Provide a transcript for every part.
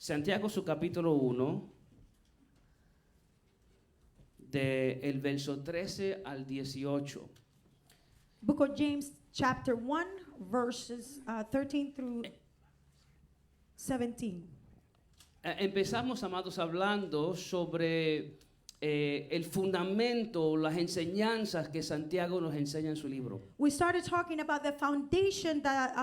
Santiago su capítulo 1, del verso 13 al 18. Book of James, chapter 1, verses 13 through 17. Empezamos, amados, hablando sobre el fundamento, las enseñanzas que Santiago nos enseña en su libro. We started talking about the foundation that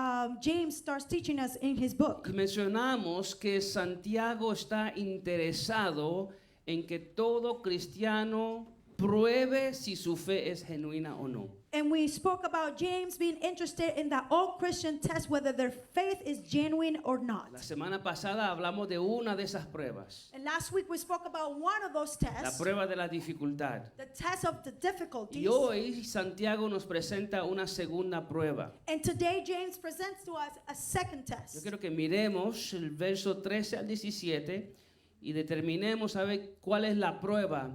James starts teaching us in his book. Y mencionamos que Santiago está interesado en que todo cristiano pruebe si su fe es genuina o no. And we spoke about James being interested in that all Christians test whether their faith is genuine or not. La semana pasada hablamos de una de esas pruebas, And last week we spoke about one of those la tests, prueba de la dificultad. the test of the difficulties. Y hoy Santiago nos presenta una segunda prueba. And today James presents to us a second Yo test. quiero que miremos el verso 13 al 17 y determinemos a ver cuál es la prueba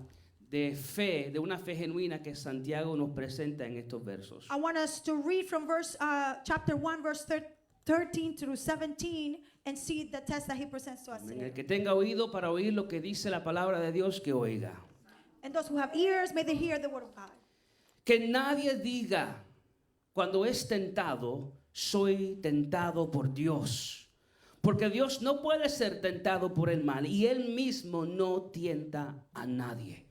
de fe, de una fe genuina que Santiago nos presenta en estos versos. I want us to read from chapter 1, verse 13 through 17 and see the test that he presents to us En here. el que tenga oído para oír lo que dice la palabra de Dios, que oiga. And those who have ears, may they hear the word of God. Que nadie diga cuando es tentado, soy tentado por Dios. Porque Dios no puede ser tentado por el mal y Él mismo no tienta a nadie.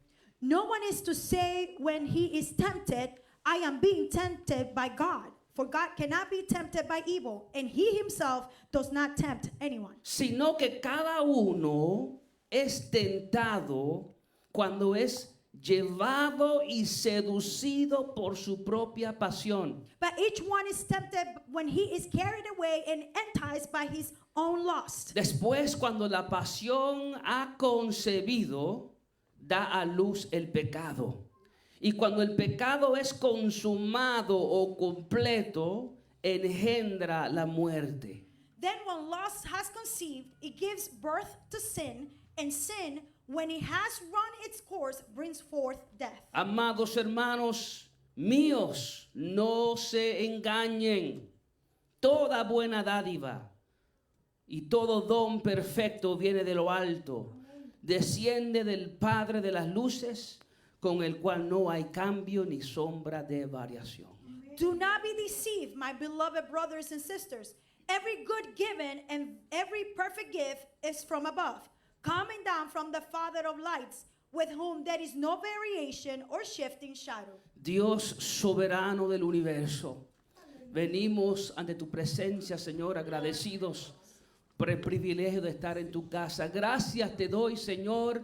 No one is to say when he is tempted, I am being tempted by God. For God cannot be tempted by evil, and he himself does not tempt anyone. Sino que cada uno es tentado cuando es llevado y seducido por su propia pasión. But each one is tempted when he is carried away and enticed by his own lust. Después, cuando la pasión ha concebido, da a luz el pecado. Y cuando el pecado es consumado o completo, engendra la muerte. Then when lust has conceived, it gives birth to sin, and sin, when it has run its course, brings forth death. Amados hermanos míos, no se engañen. Toda buena dádiva y todo don perfecto viene de lo alto. Desciende del Padre de las luces, con el cual no hay cambio ni sombra de variación. Do not be deceived, my beloved brothers and sisters. Every good given and every perfect gift is from above, coming down from the Father of lights, with whom there is no variation or shifting shadow. Dios soberano del universo, venimos ante tu presencia, Señor, agradecidos por el privilegio de estar en tu casa. Gracias te doy, Señor,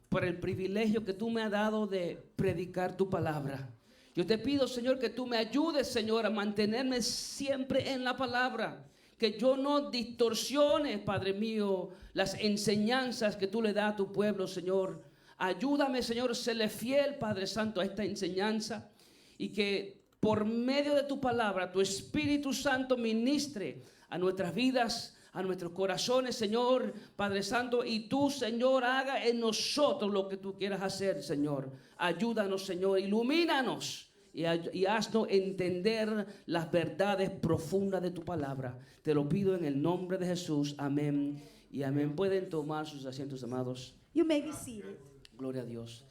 por el privilegio que tú me has dado de predicar tu palabra. Yo te pido, Señor, que tú me ayudes, Señor, a mantenerme siempre en la palabra. Que yo no distorsione, Padre mío, las enseñanzas que tú le das a tu pueblo, Señor. Ayúdame, Señor, serle fiel, Padre Santo, a esta enseñanza. Y que por medio de tu palabra, tu Espíritu Santo ministre a nuestras vidas, a nuestros corazones, Señor, Padre Santo, y tú, Señor, haga en nosotros lo que tú quieras hacer, Señor. Ayúdanos, Señor, ilumínanos y haznos entender las verdades profundas de tu palabra. Te lo pido en el nombre de Jesús, amén y amén. Pueden tomar sus asientos, amados. You may be seated. Gloria a Dios.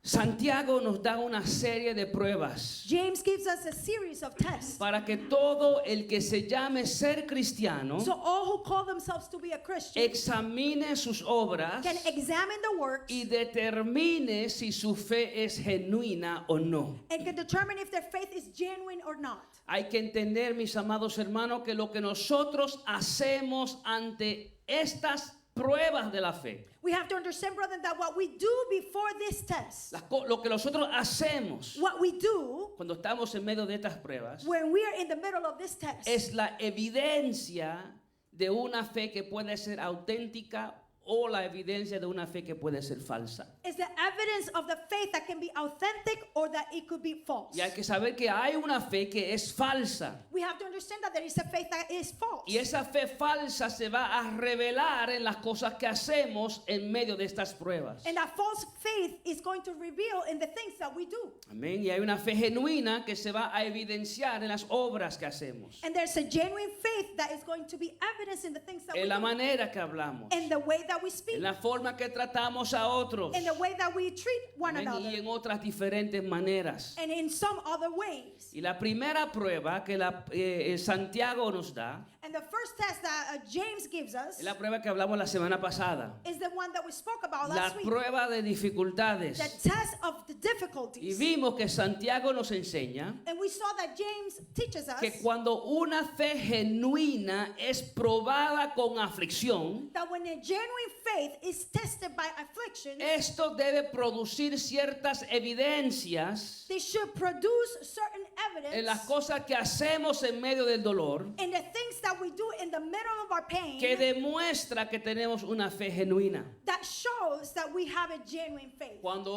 Santiago nos da una serie de pruebas James gives us a series of tests. para que todo el que se llame ser cristiano So all who call themselves to be a Christian examine sus obras can examine the works y determine si su fe es genuina o no. and can determine if their faith is genuine or not. Hay que entender, mis amados hermanos, que lo que nosotros hacemos ante estas pruebas de la fe, We have to understand, brother, that what we do before this test, lo que nosotros hacemos what we do cuando estamos en medio de estas pruebas, when we are in the middle of this test, es la evidencia de una fe que puede ser auténtica o la evidencia de una fe que puede ser falsa. Is the evidence of the faith that can be authentic or that it could be false. Y hay que saber que hay una fe que es falsa. We have to understand that there is a faith that is false. Y esa fe falsa se va a revelar en las cosas que hacemos en medio de estas pruebas. And that false faith is going to reveal in the things that we do. Amén. Y hay una fe genuina que se va a evidenciar en las obras que hacemos. And there's a genuine faith that is going to be evidence in the things that we En la do. manera que hablamos. In the way that we speak. En la forma que tratamos a otros. In the way that we treat one Amén. another. Y en otras diferentes maneras. And in some other ways. Y la primera prueba que Santiago nos da And the first test that James gives us es la prueba que hablamos la semana pasada. is the one that we spoke about La last week. prueba de dificultades. The test of the Y difficulties. vimos que Santiago nos enseña And we saw that James teaches us que cuando una fe genuina es probada con aflicción, that when a genuine faith is tested by affliction, esto debe producir ciertas evidencias they should produce certain en las evidence cosas que hacemos en medio del dolor in the things that we do in the middle of our pain que demuestra que tenemos una fe genuina. that shows that we have a genuine faith. Cuando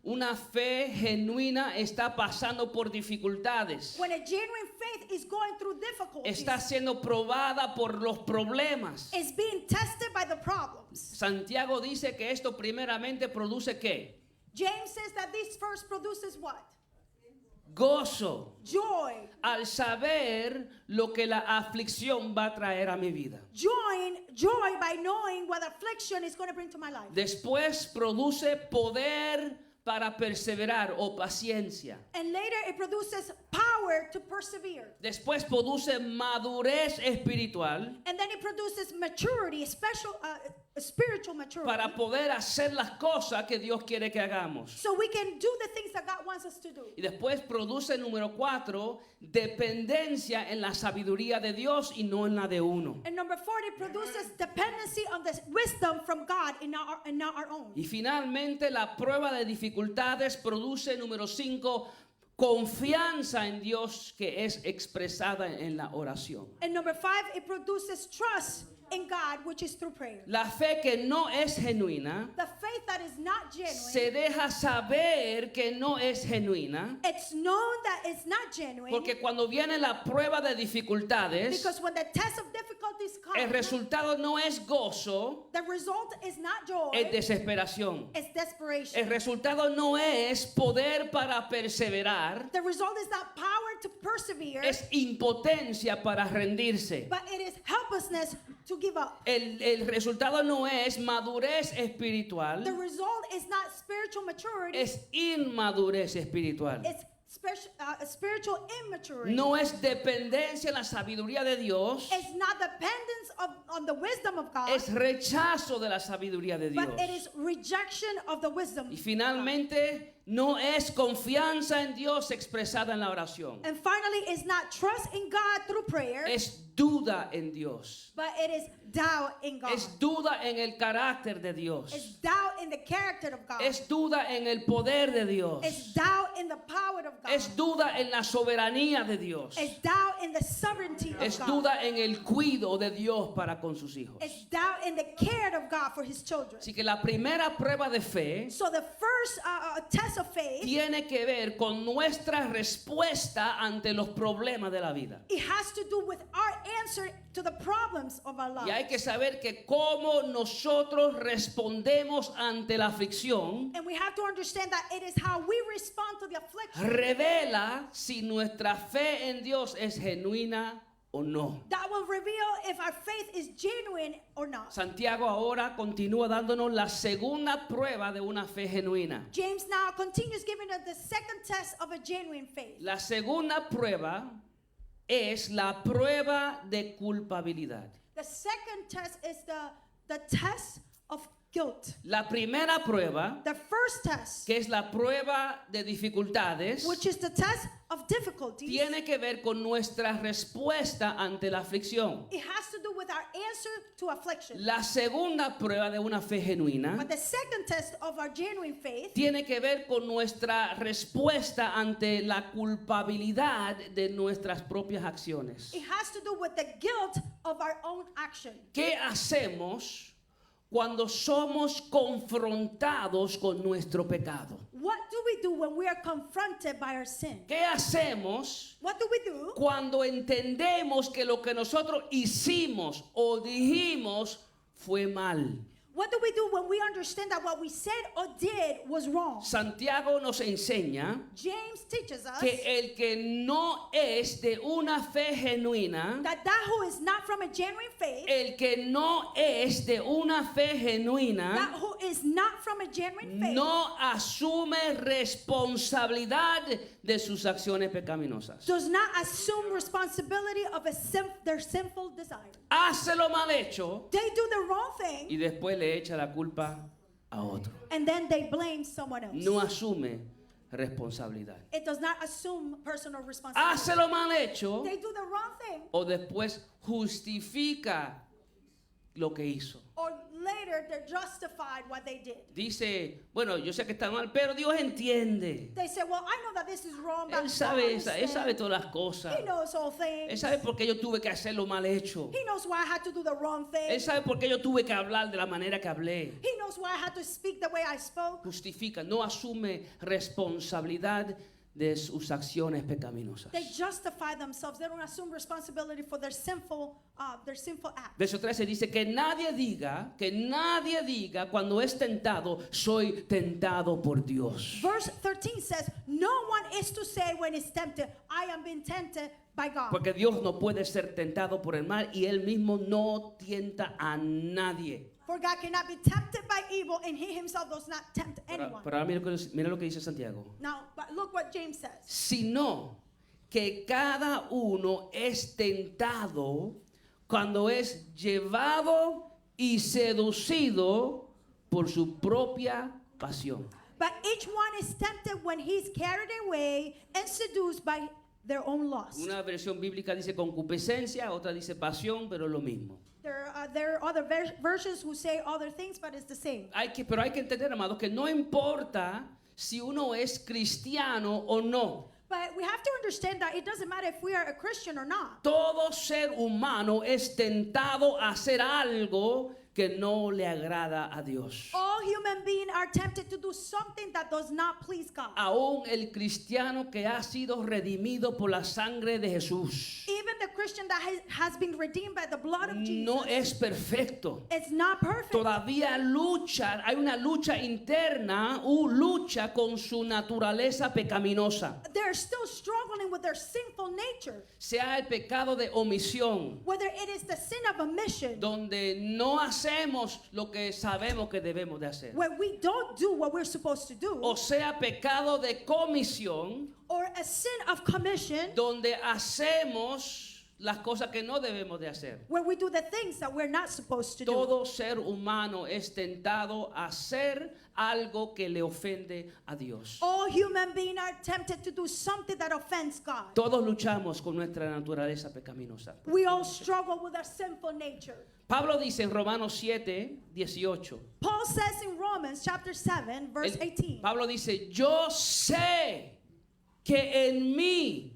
una fe genuina está pasando por dificultades, When a genuine faith is going through difficulties, está siendo probada por los problemas. it's being tested by the problems. Santiago dice que esto primeramente produce ¿qué? James says that this first produces what? Gozo Joy. al saber lo que la aflicción va a traer a mi vida. Joy by knowing what affliction is going to bring to my life. Después produce poder para perseverar o paciencia. And later it produces power to persevere. Después produce madurez espiritual And then it produces maturity, spiritual maturity. para poder hacer las cosas que Dios quiere que hagamos. So we can do the things that God wants us to do. Y después produce, número 4, dependencia en la sabiduría de Dios y no en la de uno. And number 4, it produces dependency on the wisdom from God and not our own. Y finalmente la prueba de dificultades produce, número 5, confianza en Dios que es expresada en la oración. And number 5, it produces trust in God, which is through prayer. La fe que no es genuina The faith that is not genuine, se deja saber que no es genuina, it's known that it's not genuine porque cuando viene la prueba de dificultades, because when the test of difficulties el come, resultado no es gozo, the result is not joy, es desesperación. it's desperation. El resultado no es poder para perseverar, The result is not power to persevere, es impotencia para rendirse. but it is helplessness to give up. El resultado no es madurez espiritual, The result is not spiritual maturity, es inmadurez espiritual. it's spiritual immaturity. No es dependencia en la sabiduría de Dios, It's not dependence on the wisdom of God, es rechazo de la sabiduría de Dios. but it is rejection of the wisdom. Y finalmente, no es confianza en Dios expresada en la oración, And finally, it's not trust in God through prayer, es duda en Dios, but it is doubt in God. es duda en el carácter de It's Dios, doubt in the character of God. es duda en el poder de Dios, It's doubt in the power of God. es duda en la soberanía de Dios, It's doubt in the sovereignty of es God. duda en el cuidado de Dios para con sus hijos. It's doubt in the care of God for His children. Así que la primera prueba de fe So the first test of faith, tiene que ver con nuestra respuesta ante los problemas de la vida. it has to do with our answer to the problems of our Y hay lives. que saber que cómo nosotros respondemos ante la aflicción And we have to understand that it is how we respond to the affliction revela si nuestra fe en Dios es genuina o no. that will reveal if our faith is genuine or not. Santiago ahora continúa dándonos la segunda prueba de una fe genuina. James now continues giving us the second test of a genuine faith. La segunda prueba es la prueba de culpabilidad. The second test is the test of guilt. La primera prueba, The first test, que es la prueba de dificultades, which is the test of difficulties, tiene que ver con nuestra respuesta ante la aflicción. it has to do with our answer to affliction. La segunda prueba de una fe genuina But the second test of our genuine faith tiene que ver con nuestra respuesta ante la culpabilidad de nuestras propias acciones. it has to do with the guilt of our own action. ¿Qué hacemos cuando somos confrontados con nuestro pecado? What do we do when we are confronted by our sin? ¿Qué hacemos What do we do cuando entendemos que lo que nosotros hicimos o dijimos fue mal? What do we do when we understand that what we said or did was wrong? Santiago nos enseña James teaches us que el que no es de una fe genuina, that who is not from a genuine faith, el que no es de una fe genuina, that who is not from a genuine faith, no asume responsabilidad de sus acciones pecaminosas. does not assume responsibility of their sinful desire. Hace lo mal hecho They do the wrong thing y después le echa la culpa a otro. and then they blame someone else. No asume responsabilidad. It does not assume personal responsibility. Hace lo mal hecho They do the wrong thing, o después justifica lo que hizo. or later they're justified what they did. Dice, bueno, yo sé que está mal, pero Dios entiende. They say, well, I know that this is wrong, but Él God sabe understands. todas las cosas. He knows all Él things. sabe por qué yo tuve que hacer lo mal hecho. He knows why I had to do the wrong Él thing. sabe por qué yo tuve que hablar de la manera que hablé. He knows why I had to speak the way I spoke. Justifica, no asume responsabilidad de sus acciones pecaminosas. They justify themselves. They don't assume responsibility for their sinful acts. Verso 13 dice que nadie diga cuando es tentado, soy tentado por Dios. Verse 13 says, no one is to say when he's tempted, I am being tempted by God. Porque Dios no puede ser tentado por el mal y Él mismo no tienta a nadie. For God cannot be tempted by evil, and he himself does not tempt anyone. Pero ahora mira lo que dice Santiago. Now, but look what James says. Sino que cada uno es tentado cuando es llevado y seducido por su propia pasión. But each one is tempted when he's carried away and seduced by their own lust. Una versión bíblica dice concupiscencia, otra dice pasión, pero es lo mismo. There are other versions who say other things, but it's the same. Pero hay que entender, amados, que no importa si uno es cristiano o no. But we have to understand that it doesn't matter if we are a Christian or not. Todo ser humano es tentado a hacer algo que no le agrada a Dios. All human beings are tempted to do something that does not please God. Aún el cristiano que ha sido redimido por la sangre de Jesús Even the Christian that has been redeemed by the blood of Jesus, no es perfecto. it's not perfect. Todavía hay una lucha interna, lucha con su naturaleza pecaminosa. They're still struggling with their sinful nature. Sea el pecado de omisión, Whether it is the sin of omission, donde no hacemos lo que sabemos que debemos de hacer, where we don't do what we're supposed to do, o sea pecado de comisión, or a sin of commission, donde hacemos las cosas que no debemos de hacer. where we do the things that we're not supposed to do. Todo ser humano es tentado a hacer algo que le ofende a Dios. All human beings are tempted to do something that offends God. Todos luchamos con nuestra naturaleza pecaminosa. We all struggle with our sinful nature. Pablo dice en Romanos 7, 18. Paul says in Romans chapter 7, verse 18, Pablo dice, yo sé que en mí,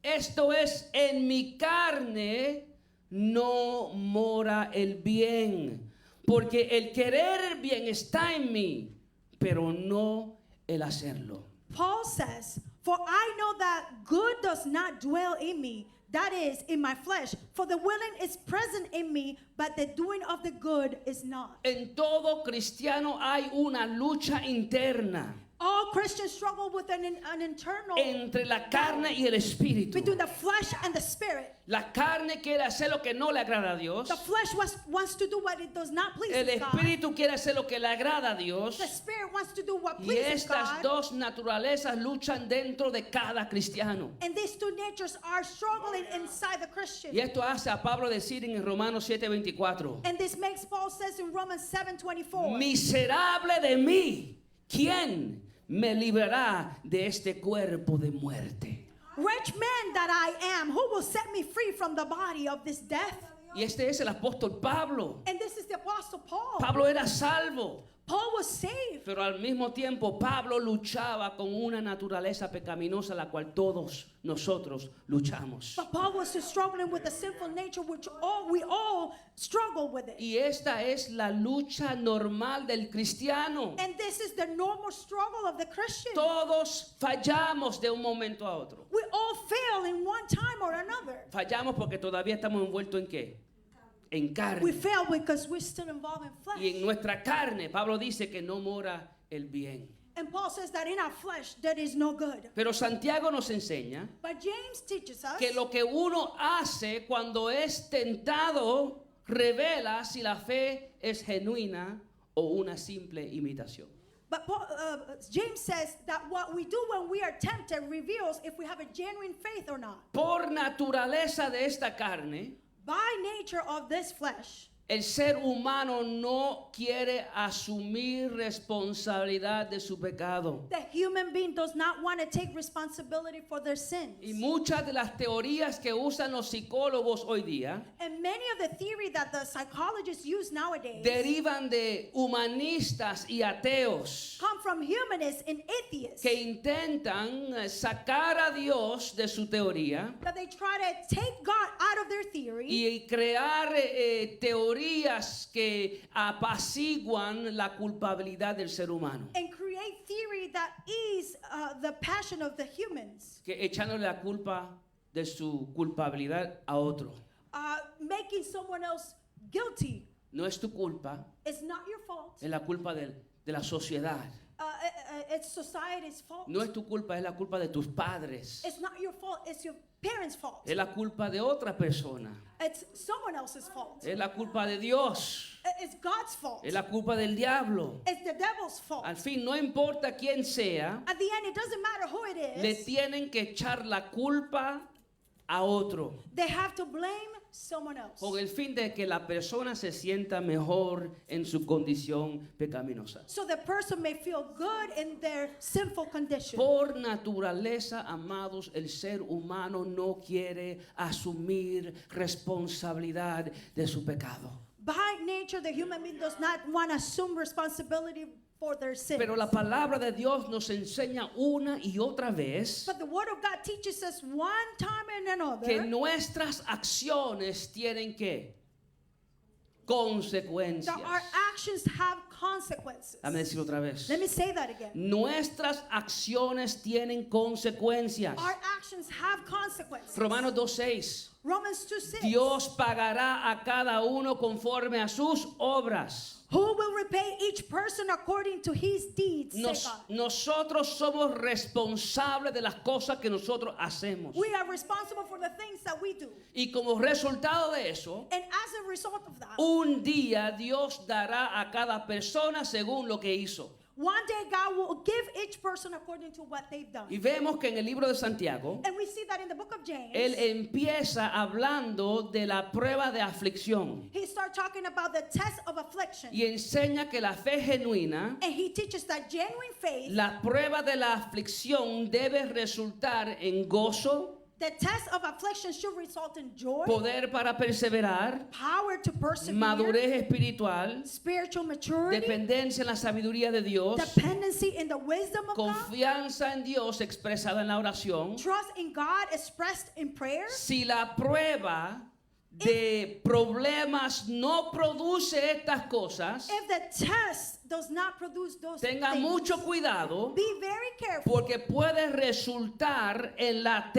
esto es en mi carne, no mora el bien. Porque el querer el bien está en mí, pero no el hacerlo. Paul says, for I know that good does not dwell in me, that is, in my flesh. For the willing is present in me, but the doing of the good is not. En todo cristiano hay una lucha interna All Christians struggle with an internal entre la carne y el espíritu. between the flesh and the spirit. La carne quiere hacer lo que no le agrada a Dios. The flesh wants to do what it does not please El God. espíritu quiere hacer lo que le agrada a Dios. The spirit wants to do what Y pleases estas God. dos naturalezas luchan dentro de cada cristiano. And these two natures are struggling inside the Christian. Y esto hace a Pablo decir en Romanos 7:24, And this makes Paul says in Romans 7:24, miserable de mí, ¿quién me librará de este cuerpo de muerte? wretched man that I am, who will set me free from the body of this death? Y este es el apóstol Pablo. And this is the apostle Paul. Pablo era salvo. Paul was saved. Pero al mismo tiempo Pablo luchaba con una naturaleza pecaminosa la cual todos nosotros luchamos. But Paul was struggling with the sinful nature, which we all struggle with it. Y esta es la lucha normal del cristiano. And this is the normal struggle of the Christian. Todos fallamos de un momento a otro. We all fail in one time or another. Fallamos porque todavía estamos envueltos en ¿qué? En We carne. fail because we're still involved in flesh. Y en nuestra carne, Pablo dice que no mora el bien. And Paul says that in our flesh there is no good. Pero Santiago nos enseña But James teaches us que lo que uno hace cuando es tentado revela si la fe es genuina o una simple imitación. But James says that what we do when we are tempted reveals if we have a genuine faith or not. Por naturaleza de esta carne, By nature of this flesh, el ser humano no quiere asumir responsabilidad de su pecado. the human being does not want to take responsibility for their sins. Y muchas de las teorías que usan los psicólogos hoy día And many of the theory that the psychologists use nowadays derivan de humanistas y ateos come from humanists and atheists. que intentan sacar a Dios de su teoría That they try to take God out of their theory y crear teorías que apaciguan la culpabilidad del ser humano, and create theory that ease the passion of the humans, que echándole la culpa de su culpabilidad a otro. making someone else guilty. No es tu culpa, It's not your fault. es la culpa de la sociedad. It's society's fault. No es tu culpa, es la culpa de tus padres. It's not your fault. It's your parents' fault. Es la culpa de otra persona. It's someone else's fault. Es la culpa de Dios. It's God's fault. Es la culpa del diablo. It's the devil's fault. Al fin, no importa quién sea, At the end, it doesn't matter who it le is. tienen que echar la culpa a otro, They have to blame someone else. con el fin de que la persona se sienta mejor en su condición pecaminosa. So the person may feel good in their sinful condition. Por naturaleza, amados, el ser humano no quiere asumir responsabilidad de su pecado. By nature, the human being does not want to assume responsibility for their sins. Pero la palabra de Dios nos enseña una y otra vez But the Word of God teaches us one time and another que nuestras acciones tienen que consecuencias. that our actions have consequences. Dame decirlo otra vez. Let me say that again. Nuestras acciones tienen consecuencias. Our actions have consequences. Romanos 2:6. Romans 2:6. Dios pagará a cada uno conforme a sus obras. Who will repay each person according to his deeds? Say God. Nosotros somos responsables de las cosas que nosotros hacemos. We are responsible for the things that we do. Y como resultado de eso, And as a result of that, un día Dios dará a cada persona según lo que hizo. one day God will give each person according to what they've done. Y vemos que en el libro de Santiago, And we see that in the book of James. él empieza hablando de la prueba de aflicción He starts talking about the test of affliction. y enseña que la fe genuina, And he teaches that genuine faith, la prueba de la aflicción debe resultar en gozo, the test of affliction should result in joy, poder para perseverar, power to persevere, madurez espiritual, spiritual maturity, dependencia en la sabiduría de Dios, dependency in the wisdom of God, confianza en Dios expresada en la oración. trust in God expressed in prayer. Si la prueba de problemas no produce estas cosas, If the test does not produce those tenga things, mucho cuidado be very careful, porque puede resultar en la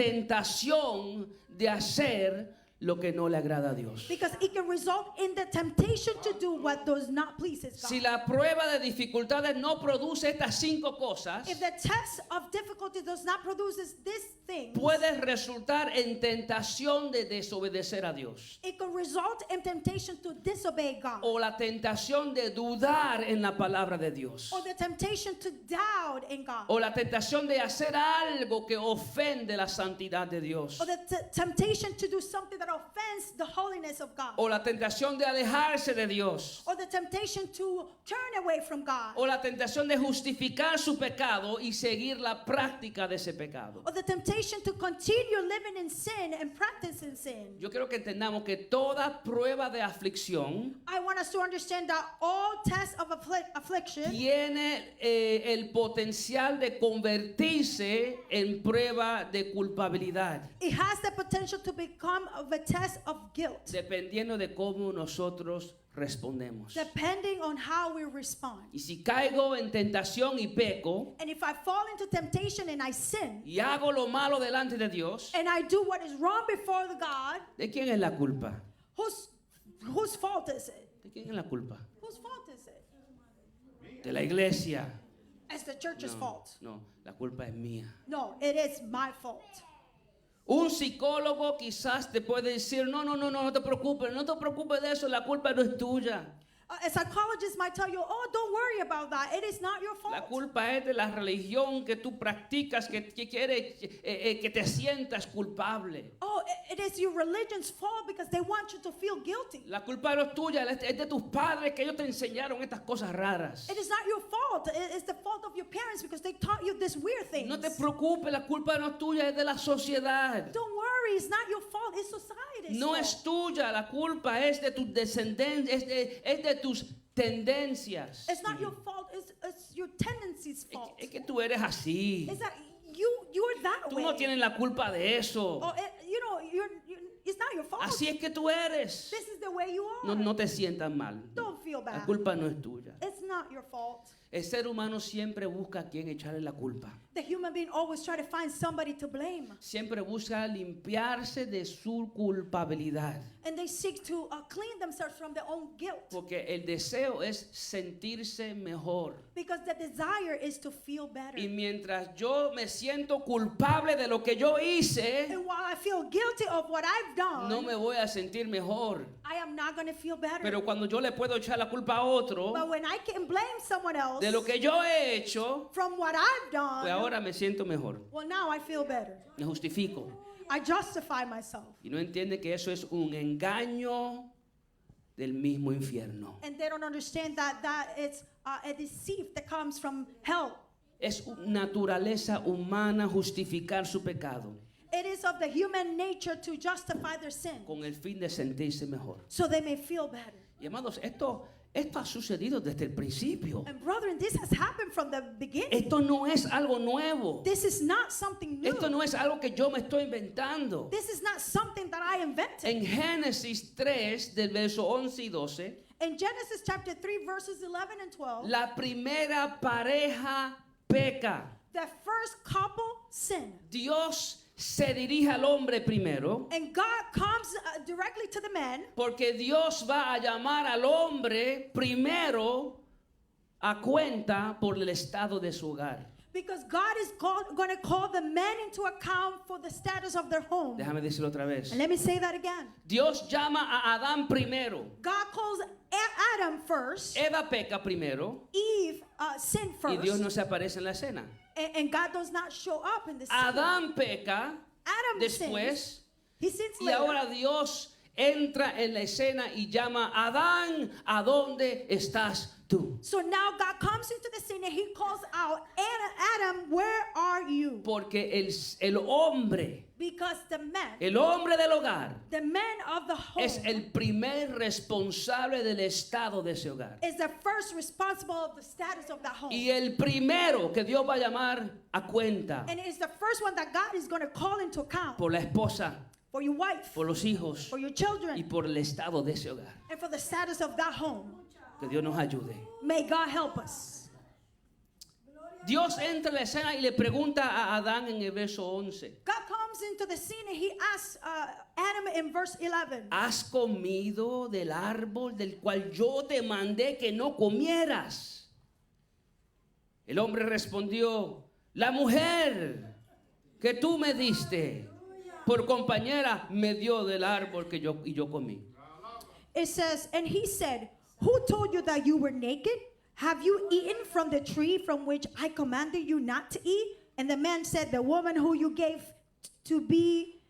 tentación de hacer lo que no le agrada a Dios. because it can result in the temptation to do what does not please God. Si la prueba de dificultades no produce estas 5 cosas, If the test of difficulty does not produce this thing, puede resultar en tentación de desobedecer a Dios. it can result in temptation to disobey God, O la tentación de dudar en la palabra de Dios. or the temptation to doubt in God, O la tentación de hacer algo que ofende la santidad de Dios. or the temptation to do something that offends the holiness of God, O la tentación de alejarse de Dios. or the temptation to turn away from God, O la tentación de justificar su pecado y seguir la práctica de ese pecado. or the temptation to continue living in sin and practicing sin. Yo quiero que entendamos que toda prueba de aflicción I want want us to understand that all tests of affliction tiene el potencial de convertirse en prueba de culpabilidad, it has the potential to become of a test of guilt, dependiendo de cómo nosotros respondemos. depending on how we respond. Y si caigo en tentación y peco And if I fall into temptation and I sin, y hago lo malo delante de Dios, and I do what is wrong before the God, ¿de quién es la culpa? whose fault is it? ¿De quién es la culpa? Whose fault is it? De la iglesia. It's the church's fault. No, la culpa es mía. No, it is my fault. Un psicólogo quizás te puede decir, no te preocupes de eso, la culpa no es tuya. A psychologist might tell you, oh, don't worry about that. It is not your La fault. culpa es de la religión que tú practicas, que quiere que te sientas culpable. Oh, it is your religion's fault because they want you to feel guilty. La culpa no es tuya, es de tus padres que ellos te enseñaron estas cosas raras. It is not your fault. It is the fault of your parents because they taught you these weird things. No te preocupes, la culpa no es tuya, es de la sociedad. Don't worry, it's not your fault. It's society's No fault. es tuya, la culpa es de tus descendencias, es de tus tendencias. It's not your fault. It's your tendency's fault. Es que tú eres así. It's that you're that Tú way. no tienes la culpa de eso. Oh, it's not your fault. Así es que tú eres. This is the way you are. No te sientas mal. Don't feel La bad. culpa no es tuya. It's not your fault. El ser humano siempre busca a quien echarle la culpa. The human being always try to find somebody to blame. Siempre busca limpiarse de su culpabilidad. And they seek to clean themselves from their own guilt. Porque el deseo es sentirse mejor. Because the desire is to feel better. Y mientras yo me siento culpable de lo que yo hice, And while I feel guilty of what I've done, no me voy a sentir mejor. I am not going to feel better. Pero cuando yo le puedo echar la culpa a otro But when I can blame someone else de lo que yo he hecho, from what I've done, pues ahora me siento mejor. well, now I feel better. Me justifico. I justify myself. Y no entiende que eso es un engaño del mismo infierno. And they don't understand that it's a deceit that comes from hell. Es naturaleza humana justificar su pecado It is of the human nature to justify their sin con el fin de sentirse mejor. so they may feel better. Y amados, esto ha sucedido desde el principio. And brethren, this has happened from the beginning. Esto no es algo nuevo. This is not something new. Esto no es algo que yo me estoy inventando. This is not something that I invented. En Génesis 3, del verso 11 y 12, In Genesis chapter 3, verses 11 and 12, la primera pareja peca. the first couple sin. Dios se dirige al hombre primero, And God comes directly to the man porque Dios va a llamar al hombre primero a cuenta por el estado de su hogar. because God is going to call the men into account for the status of their home. Déjame decirlo otra vez. And let me say that again. Dios llama a Adán primero. God calls Adam first, Eva peca primero Eve sinned y first, Dios no se aparece en la escena. and God does not show up in the scene. Adán peca Adam después sins. He sins y later. ahora Dios entra en la escena y llama a Adán, ¿a dónde estás tú? So now God comes into the scene and he calls out, Adam, where are you? Porque el hombre, Because the man del hogar, of the home es el primer responsable del estado de ese hogar. is the first responsible of the status of that home. Y el primero que Dios va a llamar a cuenta And it is the first one that God is going to call into account por la esposa, for your wife, por los hijos for your y children, por el estado de ese hogar. and for the status of that home. Que Dios nos ayude. May God help us. Dios entra en la escena y le pregunta a Adán en el verso 11. God comes into the scene and he asks Adam in verse 11, ¿Has comido del árbol del cual yo te mandé que no comieras? El hombre respondió, la mujer que tú me diste por compañera me dio del árbol que yo comí. it says, and he said, who told you that you were naked? Have you eaten from the tree from which I commanded you not to eat? And the man said, the woman who you gave to be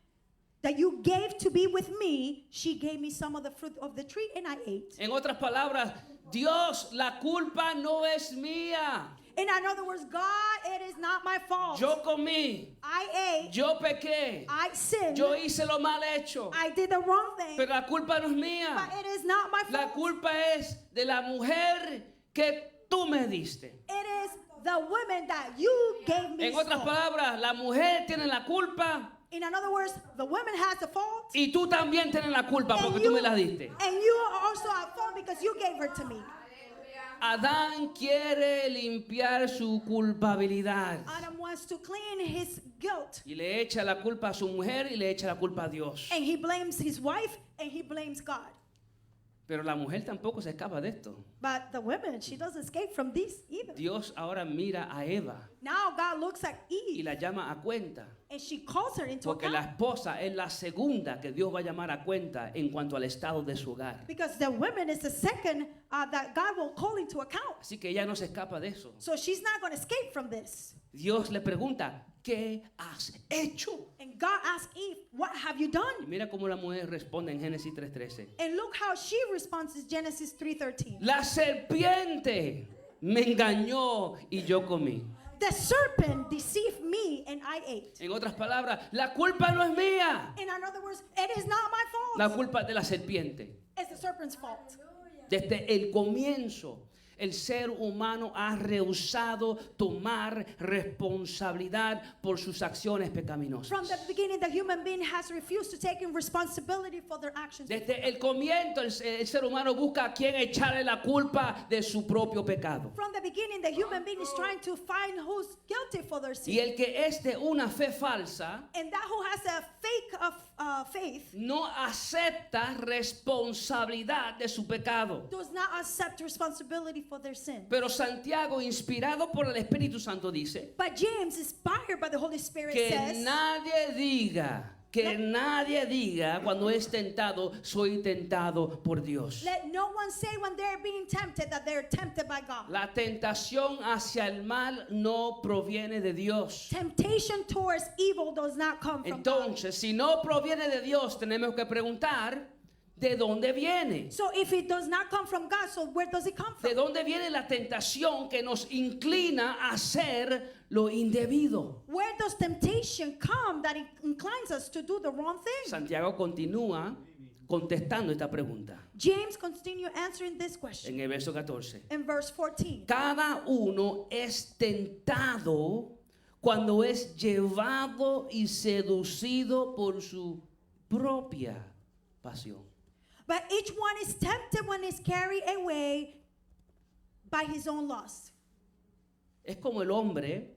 with me, she gave me some of the fruit of the tree and I ate. En otras palabras, Dios, la culpa no es mía. In other words, God, it is not my fault. Yo comí, I ate, yo pequé, I sinned, yo hice lo mal hecho, I did the wrong thing, pero la culpa no es but mía. it is not my La fault. culpa es de la mujer que tú me diste. It is the woman that you gave me. En otras fault. palabras, la mujer tiene la culpa In other words, the woman has the fault. y tú también tienes la culpa porque tú me la diste. And you are also at fault because you gave her to me. Adán quiere limpiar su culpabilidad Adam wants to clean his guilt. y le echa la culpa a su mujer y le echa la culpa a Dios. And he blames his wife and he blames God. Pero la mujer tampoco se escapa de esto. But the woman, she doesn't escape from this either. Dios ahora mira a Eva Now God looks at y Eve la llama a cuenta. and she calls her into Porque la account. esposa es la segunda que Dios va a llamar a cuenta en cuanto al estado de su hogar. Because the woman is the second that God will call into account. Así que ella no se escapa de eso. So she's not going to escape from this. Dios le pregunta, ¿qué has hecho? And God asked Eve, what have you Y done? mira cómo la mujer responde en Génesis 3:13. And look how she responds in Genesis 3:13. La serpiente me engañó y yo comí. The serpent deceived me and I ate. En otras palabras, la culpa no es mía. In other words, it is not my La fault. culpa es de la serpiente. It's the serpent's fault. Desde el comienzo, el ser humano ha rehusado tomar responsabilidad por sus acciones pecaminosas. From the beginning, the human being has refused to take responsibility for their actions. Desde el comienzo, el ser humano busca a quien echarle la culpa de su propio pecado. From the beginning, the human being is trying to find who's guilty for their Y sin. el que es de una fe falsa And that who has a fake of faith no acepta responsabilidad de su pecado. does not accept responsibility for their sin. Pero Santiago, inspirado por el Espíritu Santo, dice But James, inspired by the Holy Spirit, que says, nadie diga cuando es tentado, soy tentado por Dios. let no one say when they're being tempted that they're tempted by God. La tentación hacia el mal no proviene de Dios. Temptation towards evil does not come from God. Entonces, si no proviene de Dios, tenemos que preguntar, ¿de dónde viene? So if it does not come from God, so where does it come ¿De from? dónde viene la tentación que nos inclina a hacer lo indebido? Where does temptation come that it inclines us to do the wrong thing? Santiago continúa contestando esta pregunta James continue answering this question en el verso 14. in verse 14. Cada uno es tentado cuando es llevado y seducido por su propia pasión. But each one is tempted when is carried away by his own lust. Es como el hombre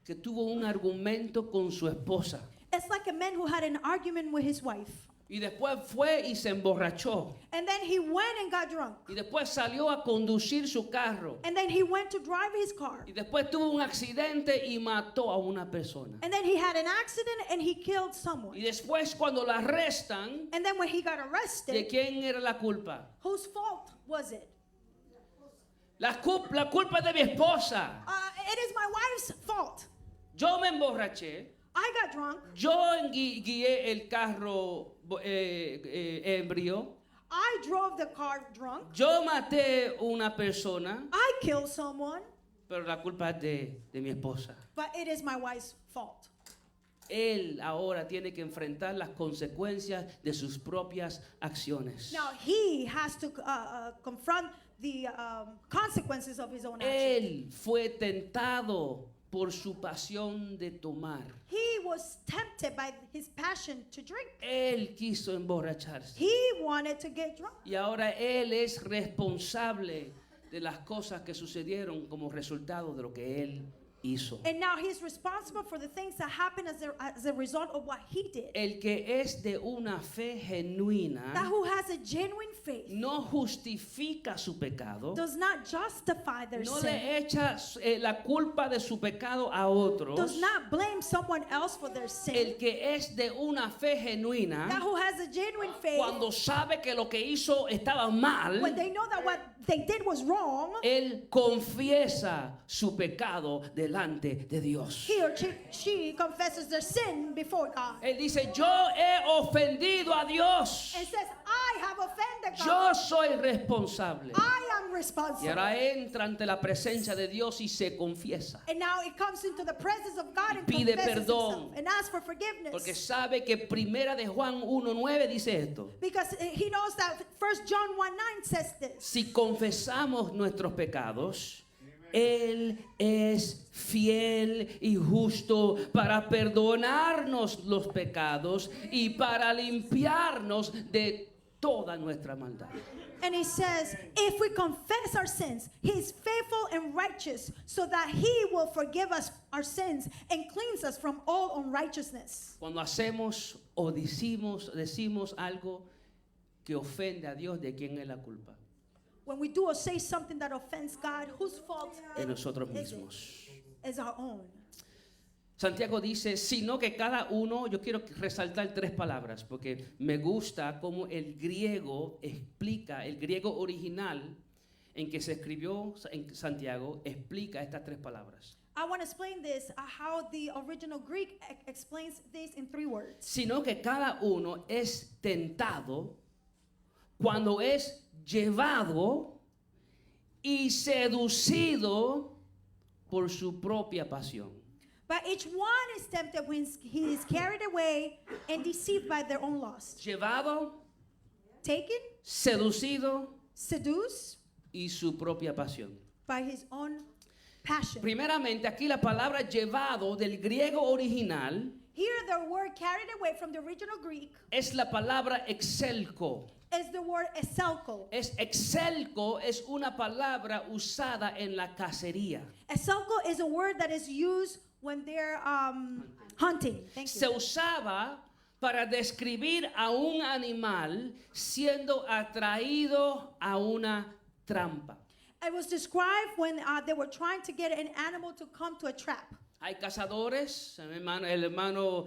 que tuvo un argumento con su esposa It's like a man who had an argument with his wife. y después fue y se emborrachó And then he went and got drunk. y después salió a conducir su carro And then he went to drive his car. y después tuvo un accidente y mató a una persona. And then he had an accident and he killed someone. Y después cuando lo arrestan, And then when he got ¿de arrested, quién era la culpa? whose fault was it? La culpa es de mi esposa. It is my wife's fault. Yo me emborraché. I got drunk. Yo guié el carro ebrio. I drove the car drunk. Yo maté una persona. I killed someone. Pero la culpa es de mi esposa. But it is my wife's fault. Él ahora tiene que enfrentar las consecuencias de sus propias acciones. Now he has to confront the consequences of his own actions. Él fue tentado por su pasión de tomar. He was tempted by his passion to drink. Él quiso emborracharse. He wanted to get drunk. Y ahora él es responsable de las cosas que sucedieron como resultado de lo que él hizo. And now he's responsible for the things that happened as a result of what he did. El que es de una fe That genuina who has a genuine faith no justifica su pecado, does not justify their no sin, le echa la culpa de su pecado a otros. does not blame someone else for their sin. El que es de una fe That genuina, who has a genuine faith, cuando sabe que lo que hizo estaba mal, when they know that what they did was wrong, él confiesa su pecado delante de Dios. he or she confesses their sin before God Él dice, yo he ofendido a Dios. and says, I have offended Yo God. soy responsable. I am response. Y ahora entra ante la presencia de Dios y se confiesa. And now it comes into the presence of God and Pide confesses perdón. himself and asks for forgiveness. Porque sabe que primera de Juan 1:9 dice esto. Because he knows that 1 John 1:9 says this. Si confesamos nuestros pecados, Él es fiel y justo para perdonarnos los pecados y para limpiarnos de toda nuestra maldad. And he says, if we confess our sins, he is faithful and righteous so that he will forgive us our sins and cleanse us from all unrighteousness. Cuando hacemos o decimos algo que ofende a Dios, ¿de quién es la culpa? When we do or say something that offends God, whose fault De nosotros is it? mismos. Is our own. Santiago dice, sino que cada uno, yo quiero resaltar 3 palabras, porque me gusta cómo el griego explica, el griego original en que se escribió en Santiago, explica estas 3 palabras. I want to explain this, how the original Greek explains this in 3 words. Sino que cada uno es tentado cuando es llevado y seducido por su propia pasión. But each one is tempted when he is carried away and deceived by their own lust. Llevado, Taken, seducido seduced y su propia pasión. by his own passion. Primeramente, aquí la palabra llevado del griego original Here the word carried away from the original Greek es la palabra exelco. is the word eselko. Exelco es una palabra usada en la cacería. Eselko is a word that is used when they're hunting. Thank Se you. usaba para describir a un animal siendo atraído a una trampa. It was described when they were trying to get an animal to come to a trap. Hay cazadores, el hermano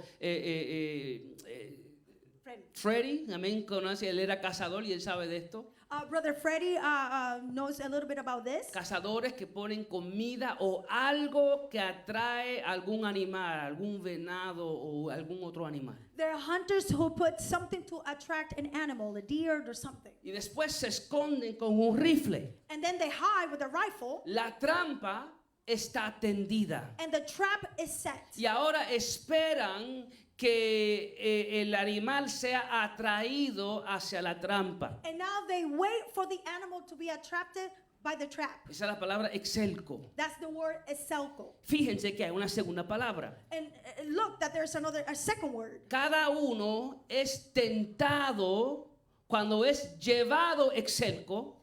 Freddy, también conoce, él era cazador y él sabe de esto. Brother Freddie knows a little bit about this. Cazadores que ponen comida o algo que atrae algún animal, algún venado o algún otro animal. There are hunters who put something to attract an animal, a deer or something. Y después se esconden con un rifle. And then they hide with a rifle, La trampa está tendida. and the trap is set. Y ahora esperan que el animal sea atraído hacia la trampa. And now they wait for the animal to be attracted by the trap. Esa es la palabra exelco. That's the word eselko. Fíjense que hay una segunda palabra. And look that there's a second word. Cada uno es tentado cuando es llevado exelco,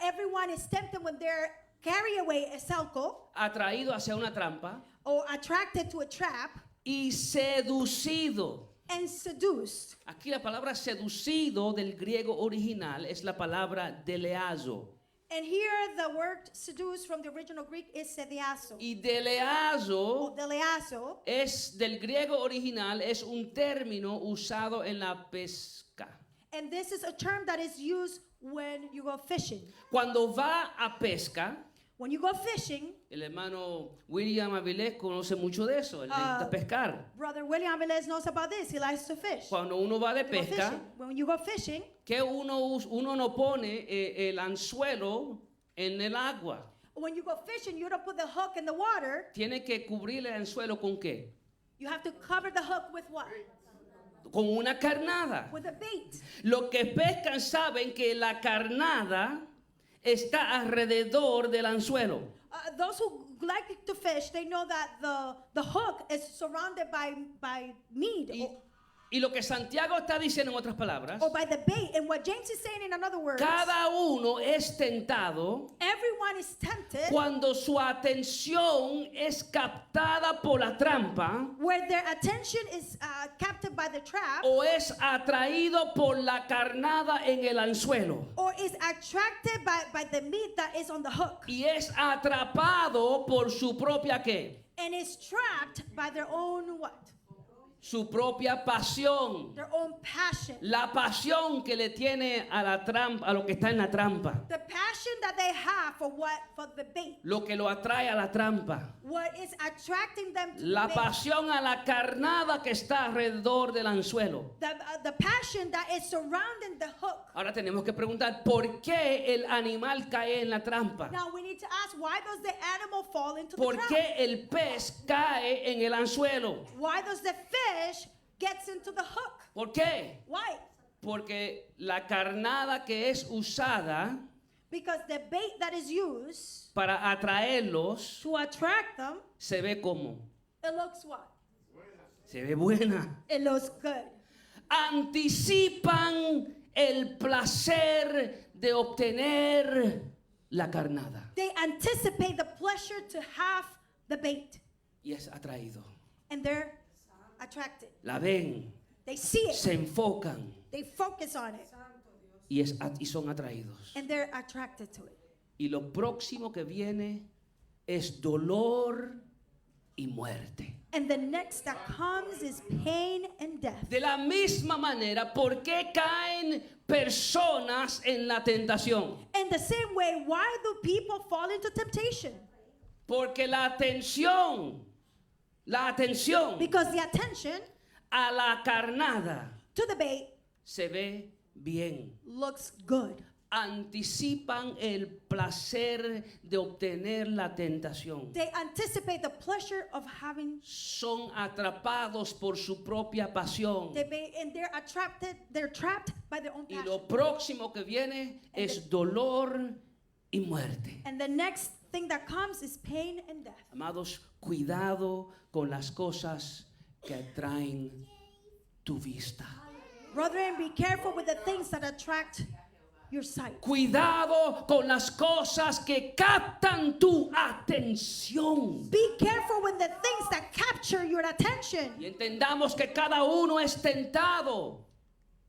Everyone is tempted when they're carried away eselko atraído hacia una trampa or attracted to a trap y seducido. and seduced. Aquí la palabra seducido del griego original es la palabra deleazo. And here the word seduced from the original Greek is sediaso. Y deleazo Or deleaso. es del griego original, es un término usado en la pesca. And this is a term that is used when you go fishing. Cuando va a pesca, When you go fishing, el hermano William Avilés conoce mucho de eso, él le gusta pescar. Brother William Avilés knows about this. He likes to fish. Cuando uno va de You go pesca, fishing. When you go fishing, que uno no pone el anzuelo en el agua. when you go fishing, you don't put the hook in the water. Tiene que cubrir el anzuelo con qué? You have to cover the hook with what? Con una carnada. With a bait. Los que pescan saben que la carnada está alrededor del anzuelo. Those who like to fish, they know that the hook is surrounded by meat Y lo que Santiago está diciendo en otras palabras, or by the bait. And what James is saying in other words, cada uno es tentado everyone is tempted cuando su atención es captada por la trampa where their attention is captured by the trap o es atraído por la carnada en el anzuelo or is attracted by the meat that is on the hook y es atrapado por su propia qué? and is trapped by their own what? su propia pasión. their own passion. La pasión que le tiene a la trampa, a lo que está en la trampa. The passion that they have for the bait. Lo que lo atrae a la trampa. What is attracting them to La the bait. pasión a la carnada que está alrededor del anzuelo. The passion that is surrounding the hook. Ahora tenemos que preguntar, ¿por qué el animal cae en la trampa? Now we need to ask, why does the animal fall into the ¿Por trap? qué el pez cae en el anzuelo? Why does the fish gets into the hook? ¿Por qué? Why? Porque la carnada que es usada Because the bait that is used para atraerlos to attract them, se ve como, it looks what? se ve buena. It looks good. Anticipan el placer de obtener la carnada They anticipate the pleasure to have the bait, y es atraído. and they're attracted. La ven, They see it, se enfocan they focus on it, y son atraídos. and they're attracted to it. Y lo próximo que viene es dolor y muerte. And the next that comes is pain and death. De la misma manera, ¿por qué caen personas en la tentación? In the same way, why do people fall into temptation? Porque la atención Because the attention a la carnada to the bait se ve bien. looks good. Anticipan el placer de obtener la tentación. They anticipate the pleasure of having Son atrapados por su propia pasión. the bait, and they're trapped by their own Y passion. lo próximo que viene es dolor y muerte. And the next thing that comes is pain and death. Amados, cuidado con las cosas que atraen tu vista. Brethren, be careful with the things that attract your sight. Cuidado con las cosas que captan tu atención. Be careful with the things that capture your attention. Y entendamos que cada uno es tentado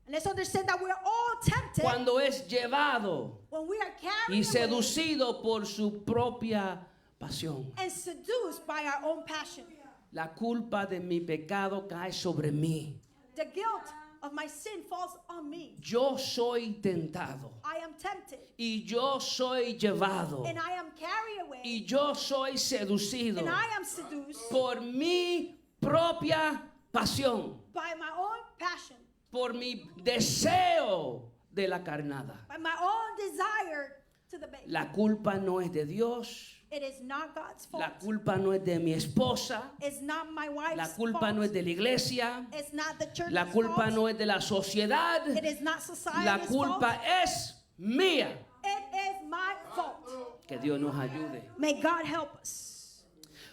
And let's understand that we're all tempted cuando es llevado when we are y carried away seducido por su propia pasión. and seduced by our own passion. La culpa de mi pecado cae sobre mí. The guilt of my sin falls on me. Yo soy tentado I am tempted y yo soy llevado and I am carried away y yo soy seducido and I am seduced por mi propia pasión, by my own passion, por mi deseo de la carnada. by my own desire to the bait. La culpa no es de Dios, It is not God's fault. la culpa no es de mi esposa, It's not my wife's la culpa fault. no es de la iglesia, It's not the church's la culpa fault. no es de la sociedad, It is not society's la fault. culpa es mía. It is my fault. Que Dios nos ayude. May God help us.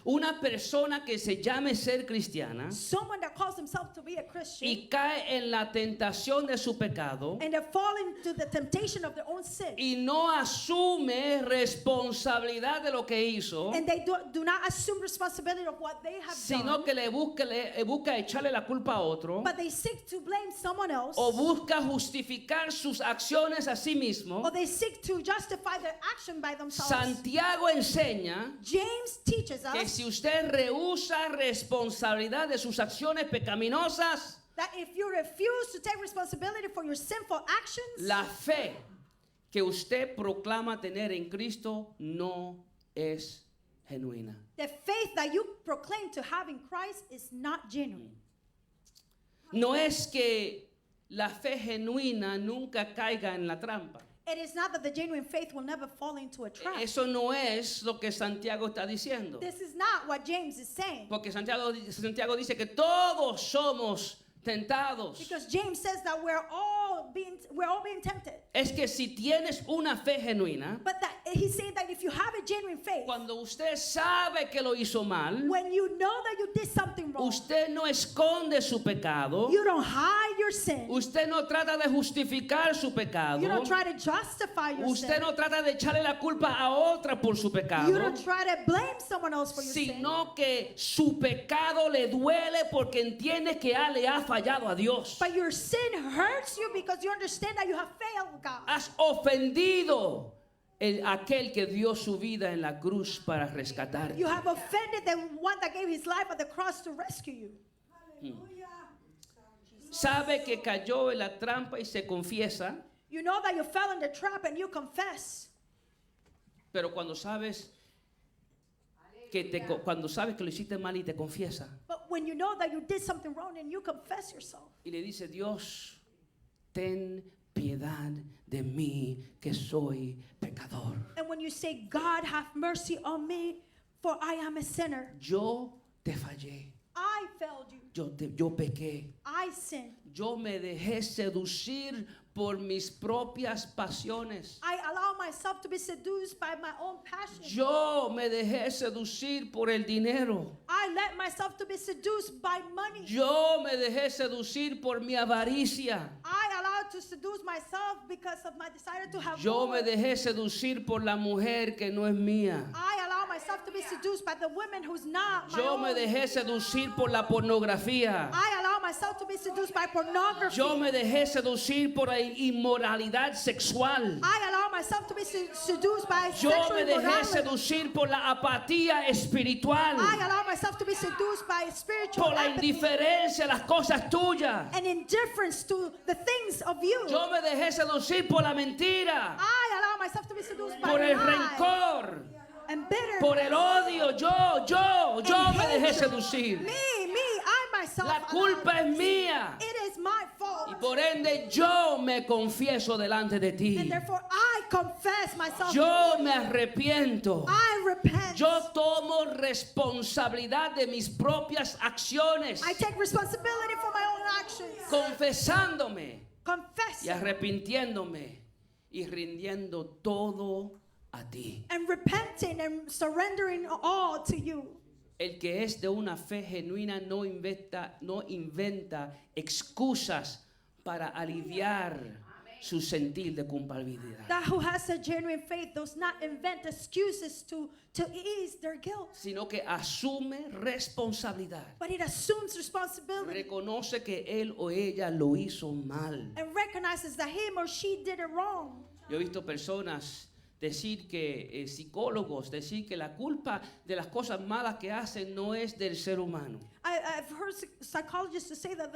Una persona que se llame ser cristiana Someone that calls himself to be a Christian y cae en la tentación de su pecado and they fall into the temptation of their own sin, y no asume responsabilidad de lo que hizo, and they do not assume responsibility of what they have sino done, que busca echarle la culpa a otro but they seek to blame someone else, o busca justificar sus acciones a sí mismo. or they seek to justify their action by themselves. Santiago enseña James teaches que us si usted rehúsa responsabilidad de sus acciones pecaminosas, that if you refuse to take responsibility for your sinful actions, la fe que usted proclama tener en Cristo no es genuina. the faith that you proclaim to have in Christ is not genuine. No es que la fe genuina nunca caiga en la trampa. It is not that the genuine faith will never fall into a trap. Eso no es lo que Santiago está diciendo. This is not what James is saying. Porque Santiago dice que todos somos tentados. Because James says that we're all being tempted. Es que si tienes una fe genuina, But that he's saying that if you have a genuine faith, cuando usted sabe que lo hizo mal, when you know that you did something wrong, usted no esconde su pecado, you don't hide your sin. usted no trata de justificar su pecado, You don't try to justify your usted sin. no trata de echarle la culpa a otra por su You pecado, don't try to blame someone else for your sin. sino que su pecado le duele porque entiende que le ha fallado a Dios. But your sin hurts you because you understand that you have failed God. Has ofendido aquel que dio su vida en la cruz para rescatarte. You have offended the one that gave his life at the cross to rescue you. sabe que cayó en la trampa y se confiesa, You know that you fell in the trap and you confess. pero cuando sabes cuando sabes que lo hiciste mal y te confiesa But when you know that you did something wrong and you confess yourself, y le dice, Dios, ten piedad de mí que soy pecador. and when you say, God, have mercy on me, for I am a sinner. Yo te fallé, I failed you. yo pequé, I sinned. yo me dejé seducir por mis propias pasiones. I allow myself to be seduced by my own passion. Yo me dejé seducir por el dinero. I let myself to be seduced by money. Yo me dejé seducir por mi avaricia. I allowed to seduce myself because of my desire to have Yo more. me dejé seducir por la mujer que no es mía. I allow myself to be seduced by the woman who's not my Yo own. me dejé seducir por la pornografía. I allow myself to be seduced by pornography. Yo me dejé seducir por la inmoralidad sexual. I allow myself to be seduced by Yo sexual me dejé immorality. seducir por la apatía espiritual. I allow myself to be seduced by spiritual Por la apathy indiferencia a las cosas tuyas. and indifference to the things of you. Yo me dejé seducir por la mentira. I allow myself to be seduced by Por el lies rencor. and bitterness. Por el odio. Yo and me dejé hatred. seducir. Me, I myself. La culpa es mía. It is my fault. Y por ende yo me confieso delante de ti. And therefore I confess myself. Yo me arrepiento. I repent. Yo tomo responsabilidad de mis propias acciones, I take responsibility for my own actions. confesándome Confess y arrepintiéndome y rindiendo todo a ti. and repenting and surrendering all to you. El que es de una fe genuina no inventa excusas para aliviar su sentir de culpabilidad, That who has a genuine faith does not invent excuses to ease their guilt, sino que asume responsabilidad. but it assumes responsibility Reconoce que él o ella lo hizo mal. and recognizes that him or she did it wrong. Yo he visto personas decir que psicólogos decir que la culpa de las cosas malas que hacen no es del ser humano. I've heard psychologists to say that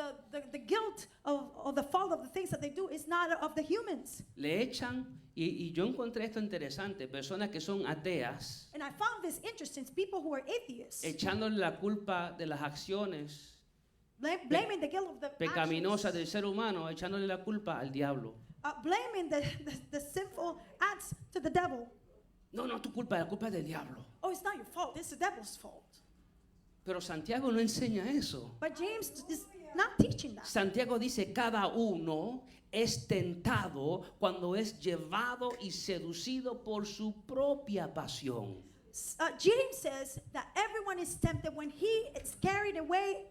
the guilt of the fault of the things that they do is not of the humans. Le echan, y yo encontré esto interesante, personas que son ateas, And I found this interesting. People who are atheists echándole la culpa de las acciones blaming the guilt of the pecaminosas actions, del ser humano, echándole la culpa al diablo. Blaming the sinful acts to the devil. No, tu culpa, la culpa es del diablo. Oh, it's not your fault. It's the devil's fault. Pero Santiago no enseña eso. But James is not teaching that. Santiago dice, cada uno es tentado cuando es llevado y seducido por su propia pasión. James says that everyone is tempted when he is carried away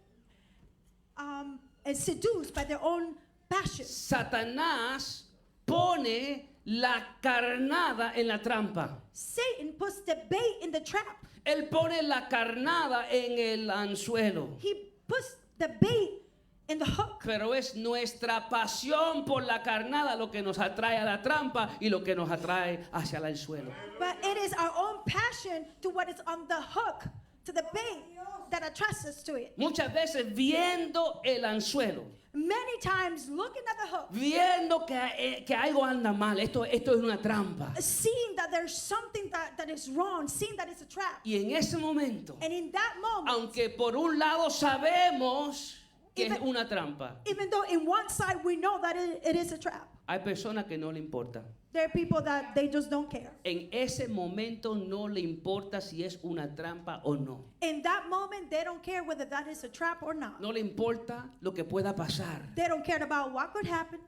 and seduced by their own passion. Satanás pone la carnada en la trampa. Satan puts the bait in the trap. Él pone la carnada en el anzuelo. He puts the bait in the hook. Pero es nuestra pasión por la carnada lo que nos atrae a la trampa y lo que nos atrae hacia el anzuelo. But it is our own passion to what is on the hook, to the bait, that attracts us to it. Muchas veces viendo el anzuelo, Many times looking at the hook, viendo que algo anda mal, esto es una trampa. seeing that there's something that is wrong, seeing that it's a trap. Y en ese momento, And in that moment, aunque por un lado sabemos que es Even- una trampa, even though in one side we know that it is a trap, hay personas que no le importa. there are people that they just don't care. En ese momento no le importa si es una trampa o no. In that moment, they don't care whether that is a trap or not. No le importa lo que pueda pasar, They don't care about what could happen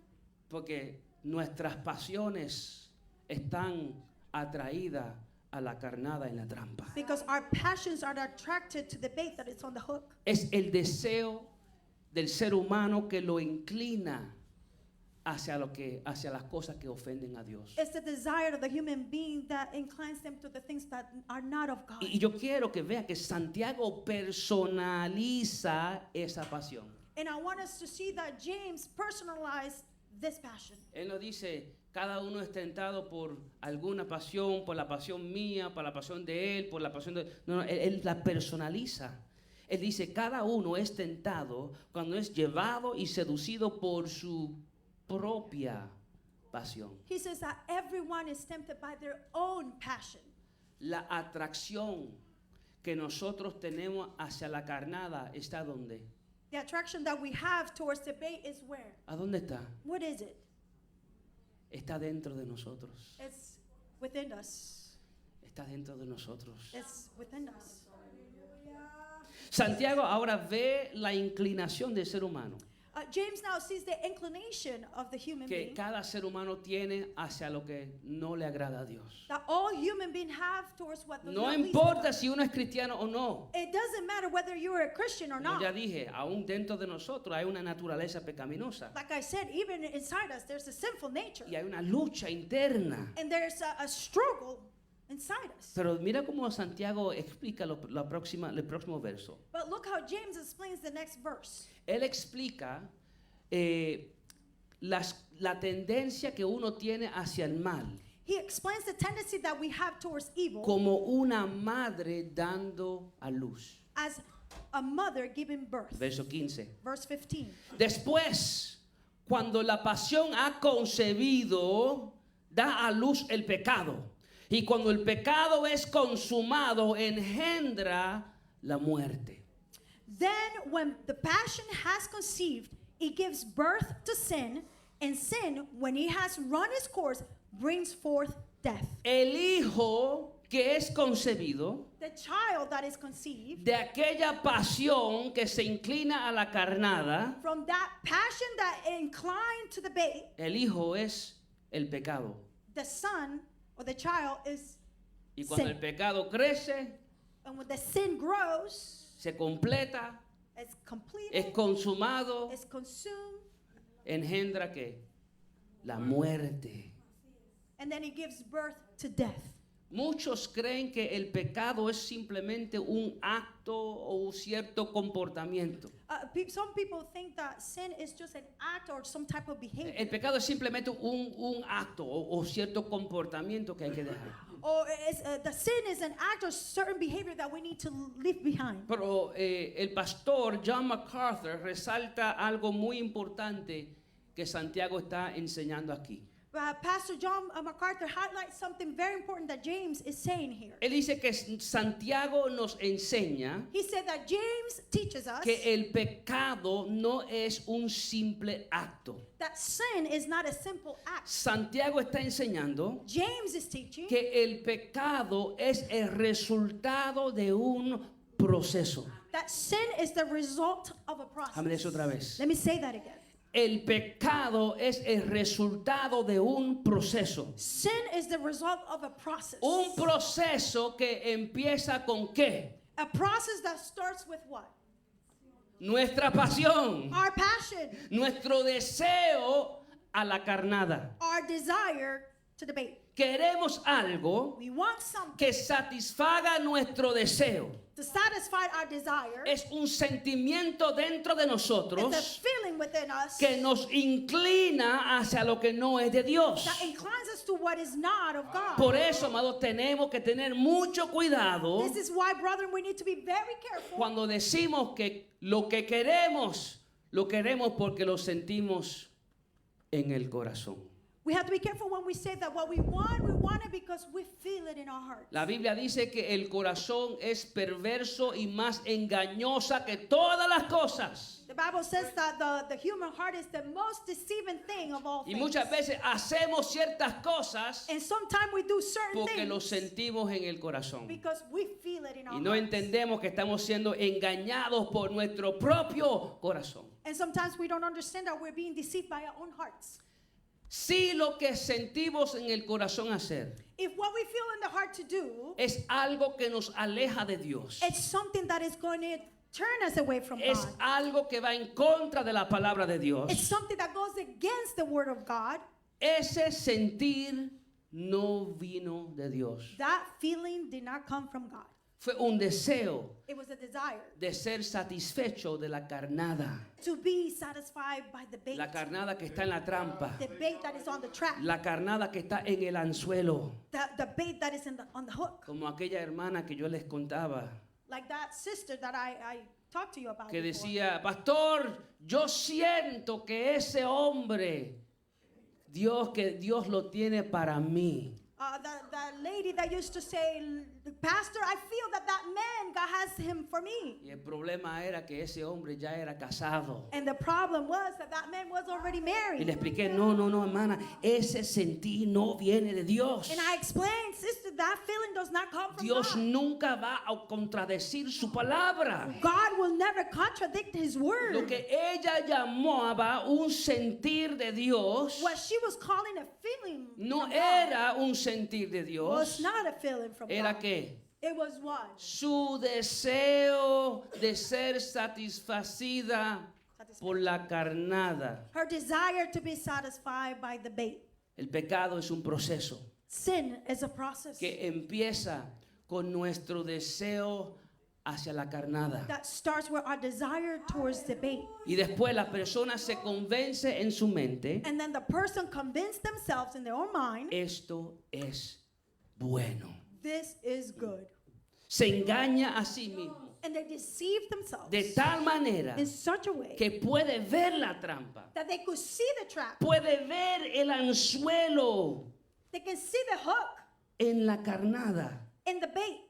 porque nuestras pasiones están atraídas a la carnada en la trampa. because our passions are attracted to the bait that is on the hook. Es el deseo del ser humano que lo inclina hacia las cosas que ofenden a Dios. It's the desire of the human being that inclines them to the things that are not of God. Y yo quiero que vea que Santiago personaliza esa pasión. And I want us to see that James personalized this passion. Él nos dice, cada uno es tentado por alguna pasión, por la pasión mía, por la pasión de él, por la pasión de... No, él la personaliza. Él dice, cada uno es tentado cuando es llevado y seducido por su propia pasión. He says that everyone is tempted by their own passion. La atracción que nosotros tenemos hacia la carnada está ¿dónde? The attraction that we have towards the bait is where? ¿A dónde está? What is it? Está dentro de nosotros. It's within us. Está dentro de nosotros. It's within us. Santiago ahora ve la inclinación del ser humano James now sees the inclination of the human que being cada ser humano tiene hacia lo que no le agrada a Dios. that all human beings have towards what does No not please importa God. si uno es cristiano o no. It doesn't matter whether you are a Christian or Como not. ya dije, aún dentro de nosotros hay una naturaleza pecaminosa Like I said, even inside us, there's a sinful nature. y hay una lucha interna. And there's a struggle inside us. Pero mira cómo Santiago explica el próximo verso. But look how James explains the next verse. Él explica la tendencia que uno tiene hacia el mal, He explains the tendency that we have towards evil como una madre dando a luz. as a mother giving birth. Verso 15. Verse 15. Después, cuando la pasión ha concebido, da a luz el pecado. Y cuando el pecado es consumado, engendra la muerte. Then when the passion has conceived, it gives birth to sin, and sin, when it has run its course, brings forth death. El hijo que es concebido The child that is conceived de aquella pasión que se inclina a la carnada, from that passion that inclined to the bait, el hijo es el pecado. the son or the child is Y cuando sin. el pecado crece, And when the sin grows, se completa, it's completed, es consumado, it's consumed, engendra que la muerte. and then it gives birth to death. Muchos creen que el pecado es simplemente un acto o un cierto comportamiento. Some people think that sin is just an act or some type of behavior. El pecado es simplemente un acto o cierto comportamiento que hay que dejar. Or the sin is an act or certain behavior that we need to leave behind. Pero el pastor John MacArthur resalta algo muy importante que Santiago está enseñando aquí. Pastor John MacArthur highlights something very important that James is saying here. Él dice que Santiago nos enseña He said that James teaches us que el pecado no es un simple acto. that sin is not a simple act. Santiago está enseñando James is teaching que el pecado es el resultado de un proceso. that sin is the result of a Déjame decir process. otra vez. Let me say that again. El pecado es el resultado de un proceso. Sin is the result of a process. Un proceso que empieza con ¿qué? A process that starts with what? Nuestra pasión, Our passion, nuestro deseo a la carnada. our desire to debate. Queremos algo We want something que satisfaga nuestro deseo. to satisfy our desire. Es un sentimiento dentro de It's a nosotros feeling within us que nos inclina hacia lo que no es de Dios. that inclines us to what is not of God. Por eso, amados, tenemos que tener mucho cuidado This is why, brethren, we need to be very careful cuando decimos que lo que queremos, lo queremos porque lo sentimos en el corazón. We have to be careful when we say that what we want it because we feel it in our heart. La Biblia dice que el corazón es perverso y más engañosa que todas las cosas. The Bible says that the human heart is the most deceiving thing of all Y things. muchas veces hacemos ciertas cosas And sometimes we do certain porque lo things sentimos en el corazón. because we feel it in our Y no hearts. entendemos que estamos siendo engañados por nuestro propio corazón. And sometimes we don't understand that we're being deceived by our own hearts. Si lo que sentimos en el corazón hacer If what we feel in the heart to do, es algo que nos aleja de Dios, it's something that is going to turn us away from es God. algo que va en contra de la palabra de It's Dios, something that goes against the word of God. ese sentir no vino de Dios. That feeling did not come from God. Fue un deseo It was a desire de ser satisfecho de la carnada. to be satisfied by the bait. La carnada que está en la trampa. The bait that is on the trap. La carnada que está en el anzuelo. The bait that is on the hook. Como aquella hermana que yo les contaba. Like that sister that I talked to you about que before. decía, pastor, yo siento que ese hombre, que Dios lo tiene para mí. The lady that used to say, Pastor, I feel that man, God has him for me. Y el problema era que ese hombre ya era casado. And the problem was that man was already Y married. le expliqué, no, hermana, ese sentir no viene de Dios. And I explained, sister, that feeling does not come from Dios God. nunca va a contradecir su palabra. God will never contradict his word. Lo que ella llamaba un sentir de Dios What she was calling a feeling no from God era un sentir de was Dios. not a feeling from Era God. que It was what? su deseo de ser satisfacida por la carnada. Her desire to be satisfied by the bait. El pecado es un proceso Sin is a process que empieza con nuestro deseo hacia la carnada. that starts with our desire towards the bait. Y después la persona se convence en su mente, And then the person convinced themselves in their own mind, esto es bueno. this is good. Se engaña a sí mismo And they deceive themselves de tal manera in such a way que puede ver la trampa, that they could see the trap. puede ver el anzuelo They can see the hook en la carnada. in the bait.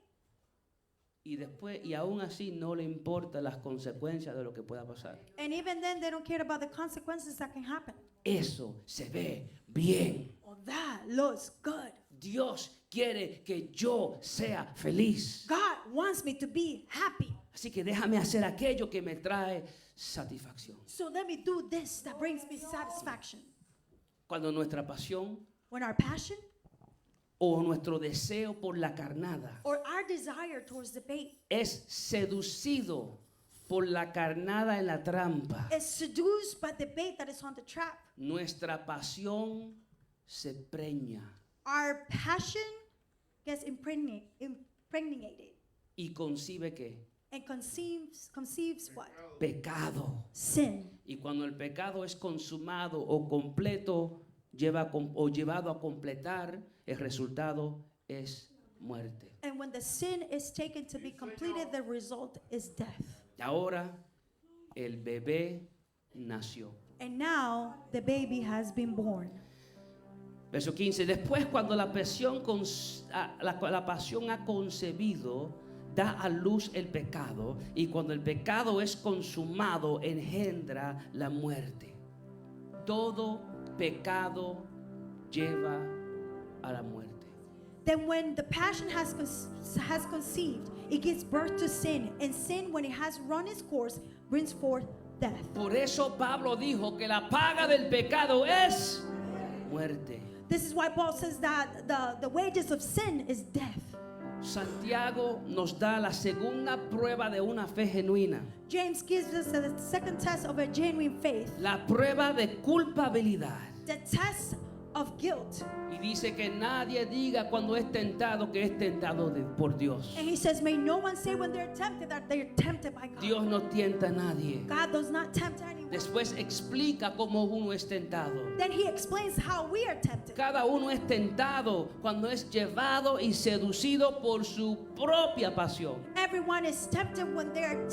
Y aún así no le importa las consecuencias de lo que pueda pasar. And even then, they don't care about the consequences that can happen. Eso se ve bien. Well, that looks good. Dios quiere que yo sea feliz. God wants me to be happy. Así que déjame hacer aquello que me trae satisfacción. So let me do this that brings me satisfaction. Cuando nuestra pasión When our passion o nuestro deseo por la carnada or our desire towards the bait es seducido por la carnada en la trampa, is seduced by the bait that is on the trap, nuestra pasión se preña our passion gets impregnated y concibe ¿qué? and conceives what? Pecado. Sin. Y cuando el pecado es consumado o completo, llevado a completar, el resultado es muerte. And when the sin is taken to be completed, the result is death. Y ahora el bebé nació. And now the baby has been born. Verso 15. Después, cuando la pasión ha concebido, da a luz el pecado, y cuando el pecado es consumado, engendra la muerte. Todo pecado lleva a la muerte. Then when the passion has conceived, it gives birth to sin. And sin, when it has run its course, brings forth death. Por eso Pablo dijo que la paga del pecado es muerte. This is why Paul says that the wages of sin is death. Santiago nos da la segunda prueba de una fe genuina. James gives us the second test of a genuine faith, La prueba de culpabilidad. the test of guilt. Y dice que nadie diga cuando es tentado que es tentado por Dios. And he says, may no one say when they're tempted that they're tempted by God. Dios no tienta a nadie. God does not tempt anyone. Después explica cómo uno es tentado. Then he explains how we are tempted. Cada uno es tentado cuando es llevado y seducido por su propia pasión. Everyone is tempted when they are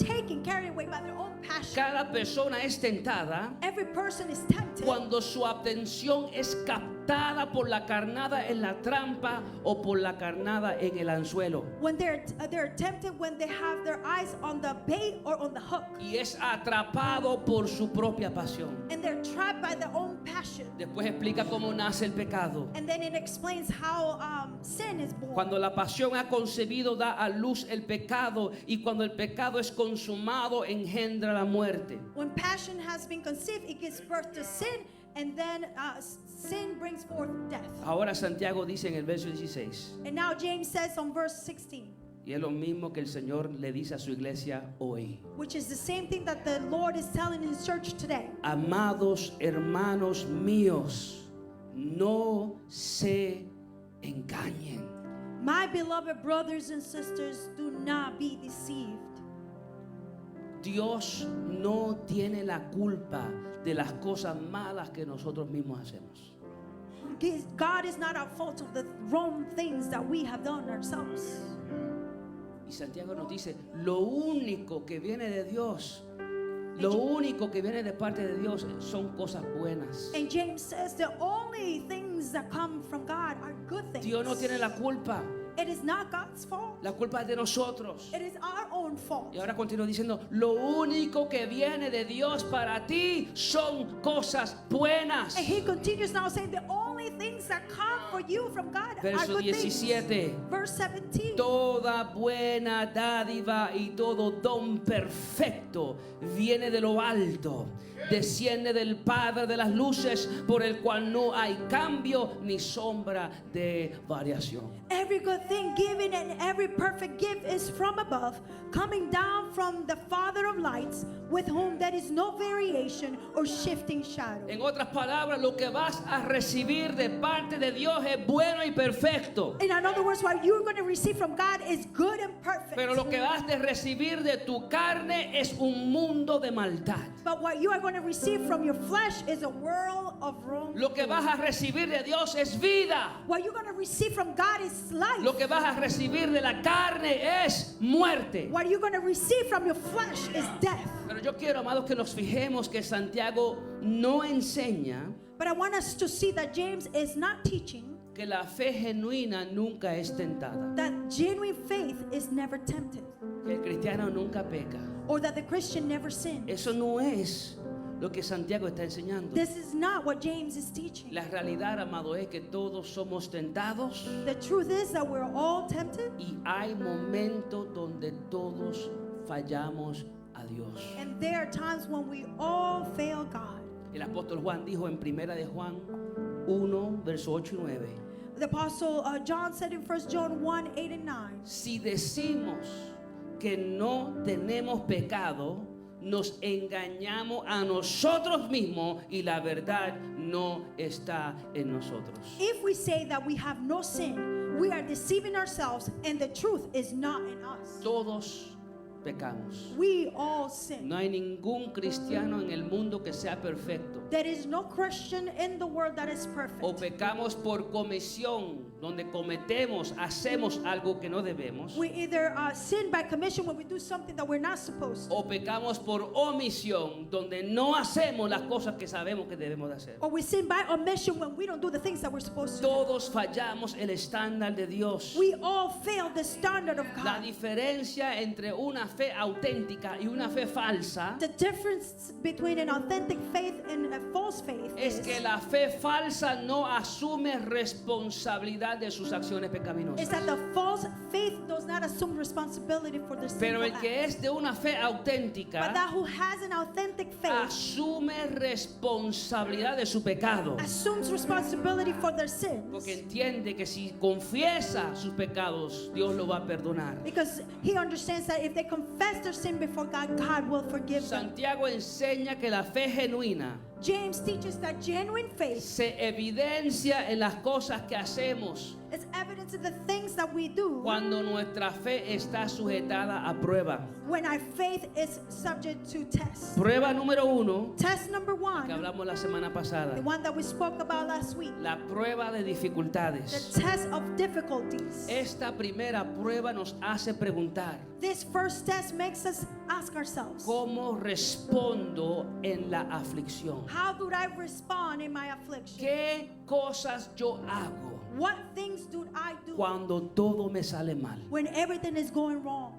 carried away by their own passion. Cada persona es tentada Every person is tempted cuando su atención es captada por la carnada en la trampa o por la carnada en el anzuelo. when they're tempted when they have their eyes on the bait or on the hook, Y es atrapado por su propia pasión. and they're trapped by their own passion. Después explica cómo nace el pecado. And then it explains how sin is born. Cuando la pasión ha concebido, da a luz el pecado, y cuando el pecado es consumado, engendra la muerte. When passion has been conceived, it gives birth to sin, and then sin brings forth death. Ahora Santiago dice en el verso 16, And now James says on verse 16, y es lo mismo que el Señor le dice a su iglesia hoy: which is the same thing that the Lord is telling his church today. amados hermanos míos, no se engañen. My beloved brothers and sisters, do not be deceived. Dios no tiene la culpa de las cosas malas que nosotros mismos hacemos. God is not at fault of the wrong things that we have done ourselves. Y Santiago nos dice, lo único que viene de Dios, lo único que viene de parte de Dios son cosas buenas. And James says the only things that come from God are good things. Dios no tiene la culpa. It is not God's fault. La culpa es de nosotros. It is our own fault. Y ahora continúa diciendo, lo único que viene de Dios para ti son cosas buenas. And he continues now saying the only things that come for you from God are Verso good 17. things. Verse 17. Toda buena dádiva y todo don perfecto viene de lo alto, desciende del Padre de las luces, por el cual no hay cambio ni sombra de variación. Every good thing given and every perfect gift is from above, coming down from the Father of lights, with whom there is no variation or shifting shadow. En otras palabras, lo que vas a recibir de parte de Dios es bueno y perfecto. In other words, what you're going to receive from God is good and perfect. Pero lo que vas a recibir de tu carne es un mundo de maldad. But what you are going to receive from your flesh is a world of wrong. Lo que vas a recibir de Dios es vida. What you're going to receive from God is life. Lo que vas a recibir de la carne es muerte. What you're going to receive from your flesh is death. Pero yo quiero, amados, que nos fijemos que Santiago no enseña But I want us to see that James is not teaching que la fe genuina nunca es tentada, that genuine faith is never tempted, que el cristiano nunca peca. or that the Christian never sins. Eso no es lo que Santiago está enseñando. This is not what James is teaching. La realidad, amado, es que todos somos tentados The truth is that we're all tempted, y hay momentos donde todos fallamos a Dios. and there are times when we all fail God. El apóstol Juan dijo en Primera de Juan 1, verso 8 y 9. The apostle John said in 1 John 1, 8 and 9, Si decimos que no tenemos pecado, nos engañamos a nosotros mismos y la verdad no está en nosotros. if we say that we have no sin, we are deceiving ourselves and the truth is not in us. Todos pecamos. We all sin. No hay ningún cristiano en el mundo que sea perfecto. There is no Christian in the world that is perfect. O pecamos por comisión, donde hacemos algo que no debemos. We either sin by commission when we do something that we're not supposed to, O pecamos por omisión, donde no hacemos las cosas que sabemos que debemos de hacer. or we sin by omission when we don't do the things that we're supposed to do. Todos fallamos el estándar de Dios. We all fail the standard of La God. diferencia entre una fe auténtica y una fe falsa The difference between an authentic faith and a false faith es que la fe falsa no asume responsabilidad de sus acciones is pecaminosas. that the false faith does not assume responsibility for their Pero sinful el que acts. es de una fe But auténtica that who has an authentic faith asume responsabilidad de su pecado. assumes responsibility for their sins, Porque entiende que si confiesa sus pecados, Dios lo va a perdonar. because he understands that if they confess their sin before God, God will forgive them. Santiago enseña que la fe genuina James teaches that genuine faith se evidencia en las cosas que hacemos is evidence of the things that we do cuando nuestra fe está sujetada a prueba. when our faith is subject to test. Prueba número 1, Test number que 1, hablamos la semana pasada, the one that we spoke about last week, la prueba de the dificultades. test of difficulties. Esta primera prueba nos hace preguntar, This first test makes us ask ourselves, ¿cómo respondo en la aflicción? how do I respond in my affliction? ¿Qué cosas yo hago What things do I do cuando todo me sale mal? when everything is going wrong?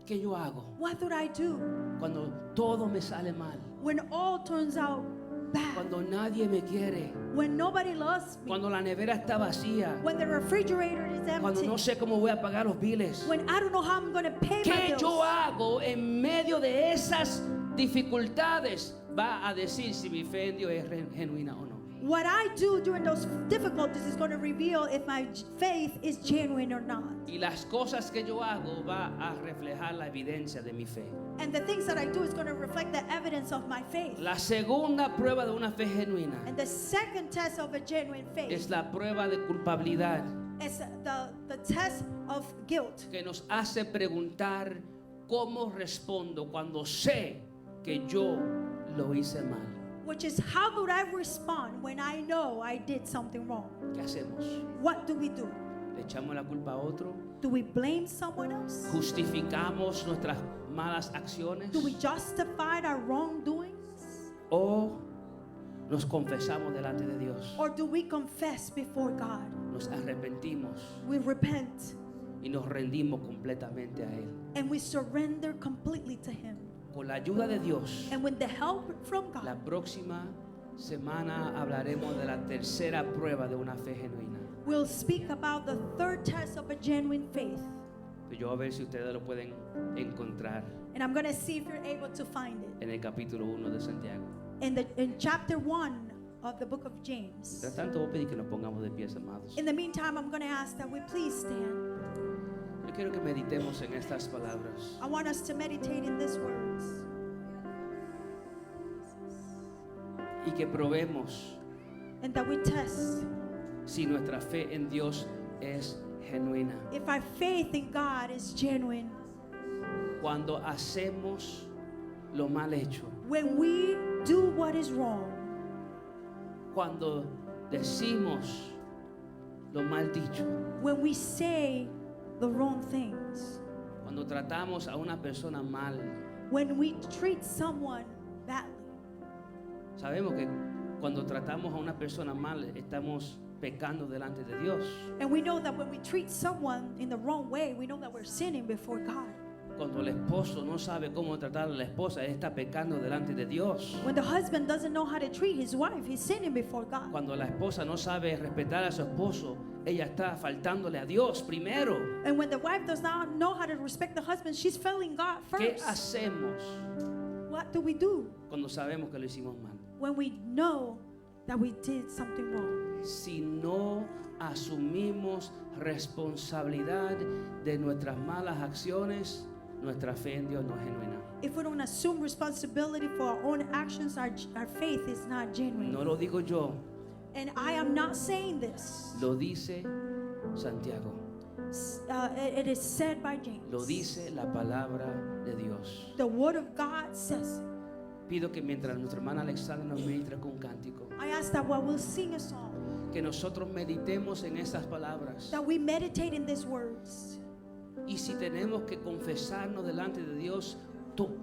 ¿Qué yo hago What do I do cuando todo me sale mal? when all turns out bad? Cuando nadie me quiere, When nobody loves me? cuando la nevera está vacía, When the refrigerator is cuando empty? no sé cómo voy a pagar los biles. When I don't know how I'm going to pay my ¿Qué bills? yo hago en medio de esas dificultades? Va a decir si mi fe en Dios es genuina o no. What I do during those difficulties is going to reveal if my faith is genuine or not. Y las cosas que yo hago va a reflejar la evidencia de mi fe. And the things that I do is going to reflect the evidence of my faith. La segunda prueba de una fe genuina And the second test of a genuine faith es la prueba de culpabilidad, is the test of guilt, que nos hace preguntar cómo respondo cuando sé que yo lo hice mal. which is how would I respond when I know I did something wrong? ¿Qué hacemos? What do we do? ¿Le echamos la culpa a otro? Do we blame someone else? ¿Justificamos nuestras malas acciones? Do we justify our wrongdoings? ¿O nos confesamos delante de Dios? Or do we confess before God? Nos arrepentimos We repent y nos rendimos completamente a Él. and we surrender completely to Him. Con la ayuda de Dios, And with the help from la God, próxima semana hablaremos de la tercera prueba de una fe genuina. we'll speak about the third test of a genuine faith. Yo voy a ver si ustedes lo pueden encontrar And I'm going to see if you're able to find it. en el capítulo 1 de Santiago. In chapter 1 of the book of James. Mientras tanto, voy a pedir que nos pongamos de pies, amados. In the meantime, I'm going to ask that we please stand. Yo quiero que meditemos en estas palabras. I want us to meditate in these words. Y que probemos And that we test si nuestra fe en Dios es genuina. if our faith in God is genuine. Cuando hacemos lo mal hecho, When we do what is wrong, cuando decimos lo mal dicho, when we say the wrong things, cuando tratamos a una persona mal, when we treat someone badly. sabemos que cuando tratamos a una persona mal estamos pecando delante de Dios. And we know that when we treat someone in the wrong way, we know that we're sinning before God. Cuando el esposo no sabe cómo tratar a la esposa, él está pecando delante de Dios. When the husband doesn't know how to treat his wife, he's sinning before God. Cuando la esposa no sabe respetar a su esposo, ella está faltándole a Dios primero. And when the wife does not know how to respect the husband, she's failing God ¿Qué first. hacemos What do we do cuando sabemos que lo hicimos mal? when we know that we did something wrong? Si no asumimos responsabilidad de nuestras malas acciones, nuestra fe en Dios no es genuina. If we don't assume responsibility for our own actions, our faith is not genuine. No lo digo yo, And I am not saying this. lo dice Santiago. It is said by James. Lo dice la palabra de Dios. The word of God says it. Pido que mientras nuestra hermana Alexandra nos ministra con un cántico, I ask that while we'll sing a song, que nosotros meditemos en esas palabras. that we meditate in these words. Y si tenemos que confesarnos delante de Dios,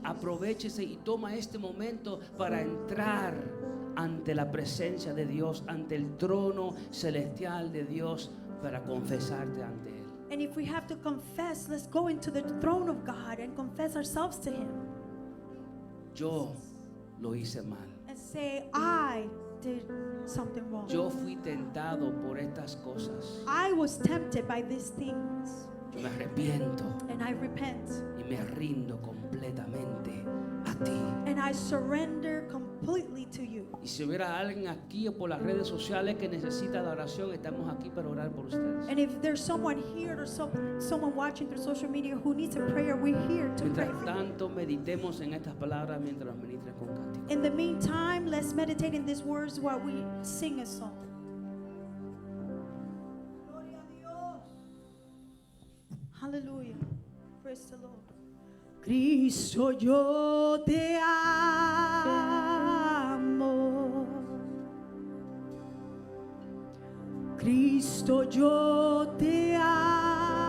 aprovechese y toma este momento para entrar ante la presencia de Dios, ante el trono celestial de Dios, para confesarte ante Él. And if we have to confess, let's go into the throne of God and confess ourselves to Him. Yo lo hice mal. And say, I did something wrong. Yo fui tentado por estas cosas. I was tempted by these things. Yo me arrepiento And I repent. y me rindo completamente a ti. And I surrender completely to you. Y si hubiera alguien aquí o por las redes sociales que necesita la oración, estamos aquí para orar por ustedes. And if there's someone here or someone watching through social media who needs a prayer, we're here to pray Mientras for you. tanto, meditemos en estas palabras mientras las ministres con cántico. In the meantime, let's meditate in these words while we sing a song. Hallelujah. Praise the Lord. Cristo, yo te amo. Cristo, yo te amo.